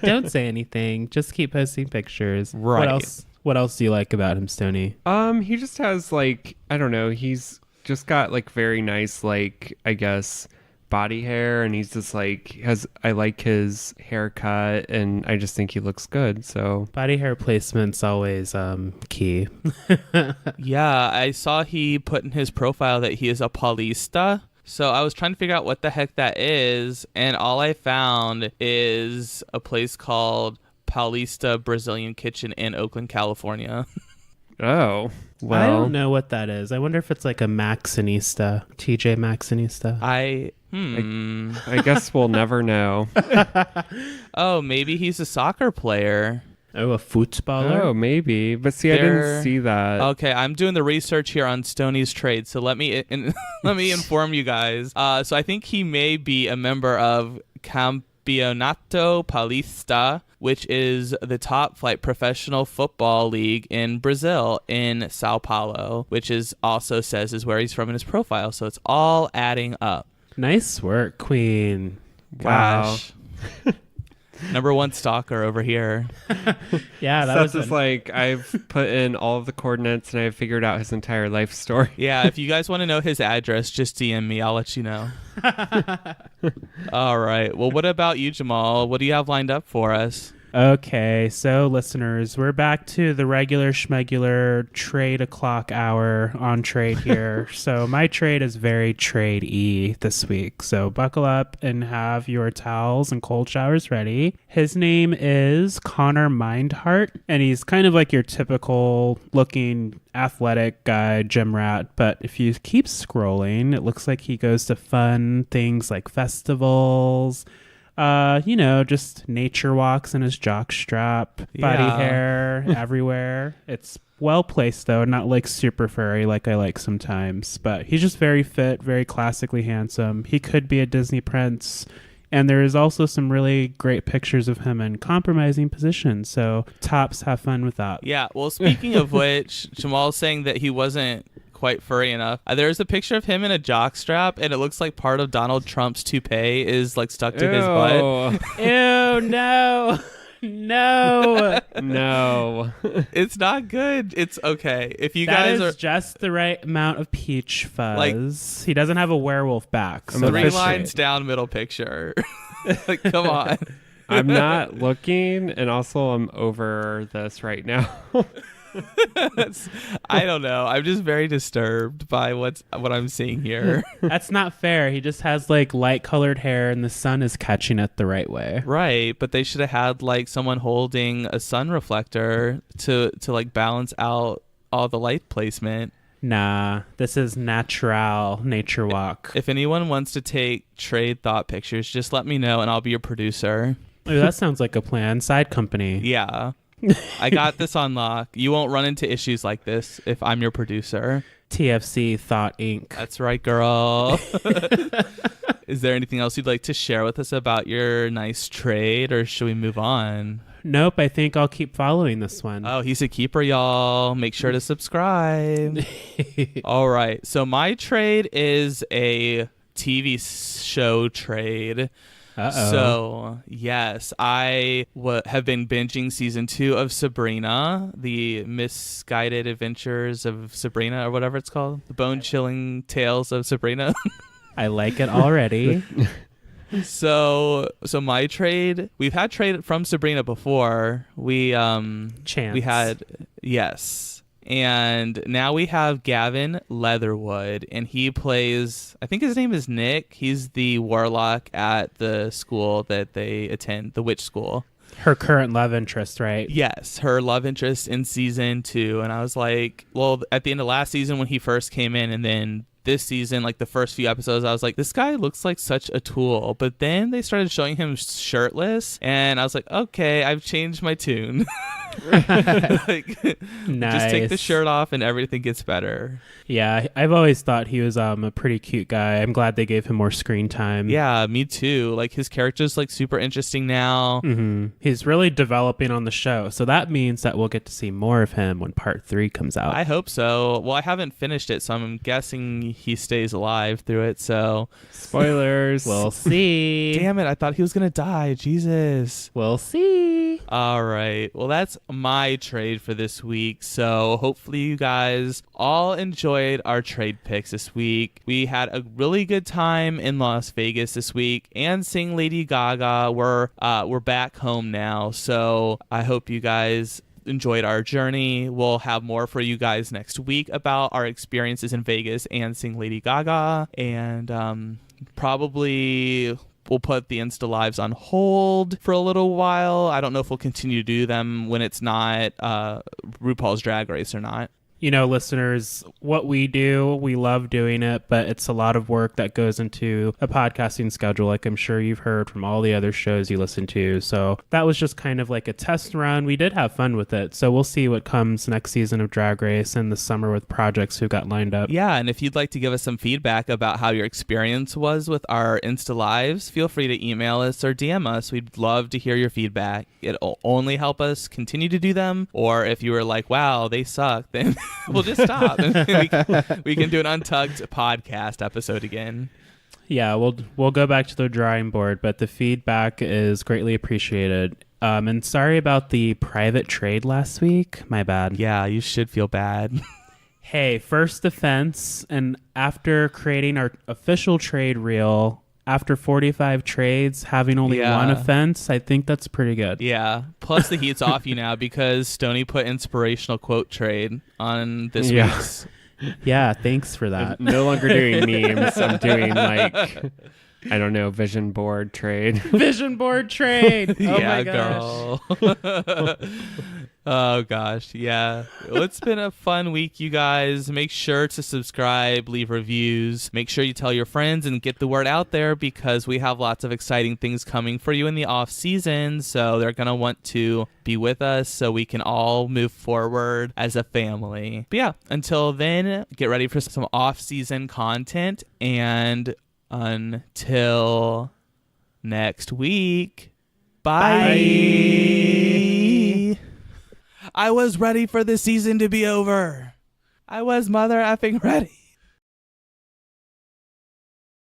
Don't say anything. Just keep posting pictures. Right. What else do you like about him, Stoney? He just has, like, I don't know, he's just got, like, very nice, like, I guess, body hair, and he's just like I like his haircut, and I just think he looks good. So Body hair placement's always key. Yeah, I saw he put in his profile that he is a Paulista. So I was trying to figure out what the heck that is, and all I found is a place called Paulista Brazilian Kitchen in Oakland, California. oh well, I don't know what that is. I wonder if it's like a Maxinista, TJ Maxinista. I guess we'll never know. Oh, maybe he's a soccer player. Oh, a footballer? Oh, maybe. But see, I didn't see that. Okay, I'm doing the research here on Stoney's trade, so let me let me inform you guys. So I think he may be a member of Campeonato Paulista, which is the top flight professional football league in Brazil, in Sao Paulo, which is also says is where he's from in his profile. So it's all adding up. Nice work, Queen. Gosh. Number one stalker over here. Yeah, that Seth was is like, I've put in all of the coordinates and I've figured out his entire life story. Yeah, if you guys want to know his address, just DM me. I'll let you know. All right. Well, what about you, Jamal? What do you have lined up for us? Okay, so listeners, we're back to the regular schmegular trade o'clock hour on trade here. So my trade is very trade-y this week. So buckle up and have your towels and cold showers ready. His name is Connor Mindheart, and he's kind of like your typical looking athletic guy, gym rat. But if you keep scrolling, it looks like he goes to fun things like festivals, just nature walks in his jock strap, body hair everywhere. It's well placed though, not like super furry like I like sometimes, but he's just very fit, very classically handsome. He could be a Disney prince. And there is also some really great pictures of him in compromising positions. So tops, have fun with that. Yeah. Well, speaking of which, Jamal's saying that he wasn't quite furry enough. There's a picture of him in a jockstrap, and it looks like part of Donald Trump's toupee is like stuck to his butt. Ew, no. No. No. It's not good. It's okay. If you That guys is are just the right amount of peach fuzz. He doesn't have a werewolf back. So three that's lines great. down, middle picture. Like, come on. I'm not looking, and also I'm over this right now. I don't know. I'm just very disturbed by what I'm seeing here. That's not fair. He just has like light colored hair and the sun is catching it the right way. Right, but they should have had like someone holding a sun reflector to like balance out all the light placement. Nah, this is natural nature walk. If anyone wants to take trade thought pictures, just let me know and I'll be your producer. Ooh, that sounds like a plan. Side company. Yeah. I got this on lock. You won't run into issues like this if I'm your producer. TFC Thought Inc. That's right, girl. Is there anything else you'd like to share with us about your nice trade, or should we move on? Nope, I think I'll keep following this one. Oh, he's a keeper, y'all. Make sure to subscribe. All right. So my trade is a TV show trade. Uh-oh. So, yes, I have been binging season 2 of Sabrina, the misguided adventures of Sabrina, or whatever it's called. The bone-chilling tales of Sabrina. I like it already. So my trade, we've had trade from Sabrina before. Chance. We had, yes. And now we have Gavin Leatherwood, and he plays, I think his name is Nick. He's the warlock at the school that they attend, the witch school. Her current love interest, right? Yes, her love interest in season 2. And I was like, well, at the end of last season when he first came in, and then this season, like the first few episodes, I was like, this guy looks like such a tool. But then they started showing him shirtless, and I was like, okay, I've changed my tune. Like, Nice. just take the shirt off and everything gets better. Yeah, I've always thought he was a pretty cute guy. I'm glad they gave him more screen time. Yeah, me too. Like, his character's like super interesting now. Mm-hmm. He's really developing on the show, so that means that we'll get to see more of him when part 3 comes out. I hope so. Well, I haven't finished it, so I'm guessing he stays alive through it. So Spoilers. We'll see. damn it, I thought he was gonna die. Jesus. We'll see. All right. Well, that's my trade for this week. So hopefully you guys all enjoyed our trade picks this week. We had a really good time in Las Vegas this week and seeing Lady Gaga. We're back home now. So I hope you guys enjoyed our journey. We'll have more for you guys next week about our experiences in Vegas and seeing Lady Gaga. And probably we'll put the Insta Lives on hold for a little while. I don't know if we'll continue to do them when it's not RuPaul's Drag Race or not. You know, listeners, what we do, we love doing it, but it's a lot of work that goes into a podcasting schedule, like I'm sure you've heard from all the other shows you listen to. So that was just kind of like a test run. We did have fun with it. So we'll see what comes next season of Drag Race and the summer with projects who got lined up. Yeah, and if you'd like to give us some feedback about how your experience was with our Insta Lives, feel free to email us or DM us. We'd love to hear your feedback. It'll only help us continue to do them. Or if you were like, wow, they suck, then we'll just stop. we can do an Untucked podcast episode again. Yeah, we'll go back to the drawing board, but the feedback is greatly appreciated. And sorry about the private trade last week. My bad. Yeah, you should feel bad. Hey, first defense, and after creating our official trade reel, after 45 trades, having only one offense, I think that's pretty good. Yeah. Plus the heat's off you now because Stoney put inspirational quote trade on this week's. Yeah, thanks for that. I'm no longer doing memes. I'm doing like, I don't know, vision board trade. Vision board trade. Oh yeah, my gosh. Girl. Oh gosh, yeah. Well, it's been a fun week, you guys. Make sure to subscribe, leave reviews. Make sure you tell your friends and get the word out there because we have lots of exciting things coming for you in the off season. So they're going to want to be with us so we can all move forward as a family. But yeah, until then, get ready for some off season content. And until next week, bye. I was ready for the season to be over. I was mother effing ready.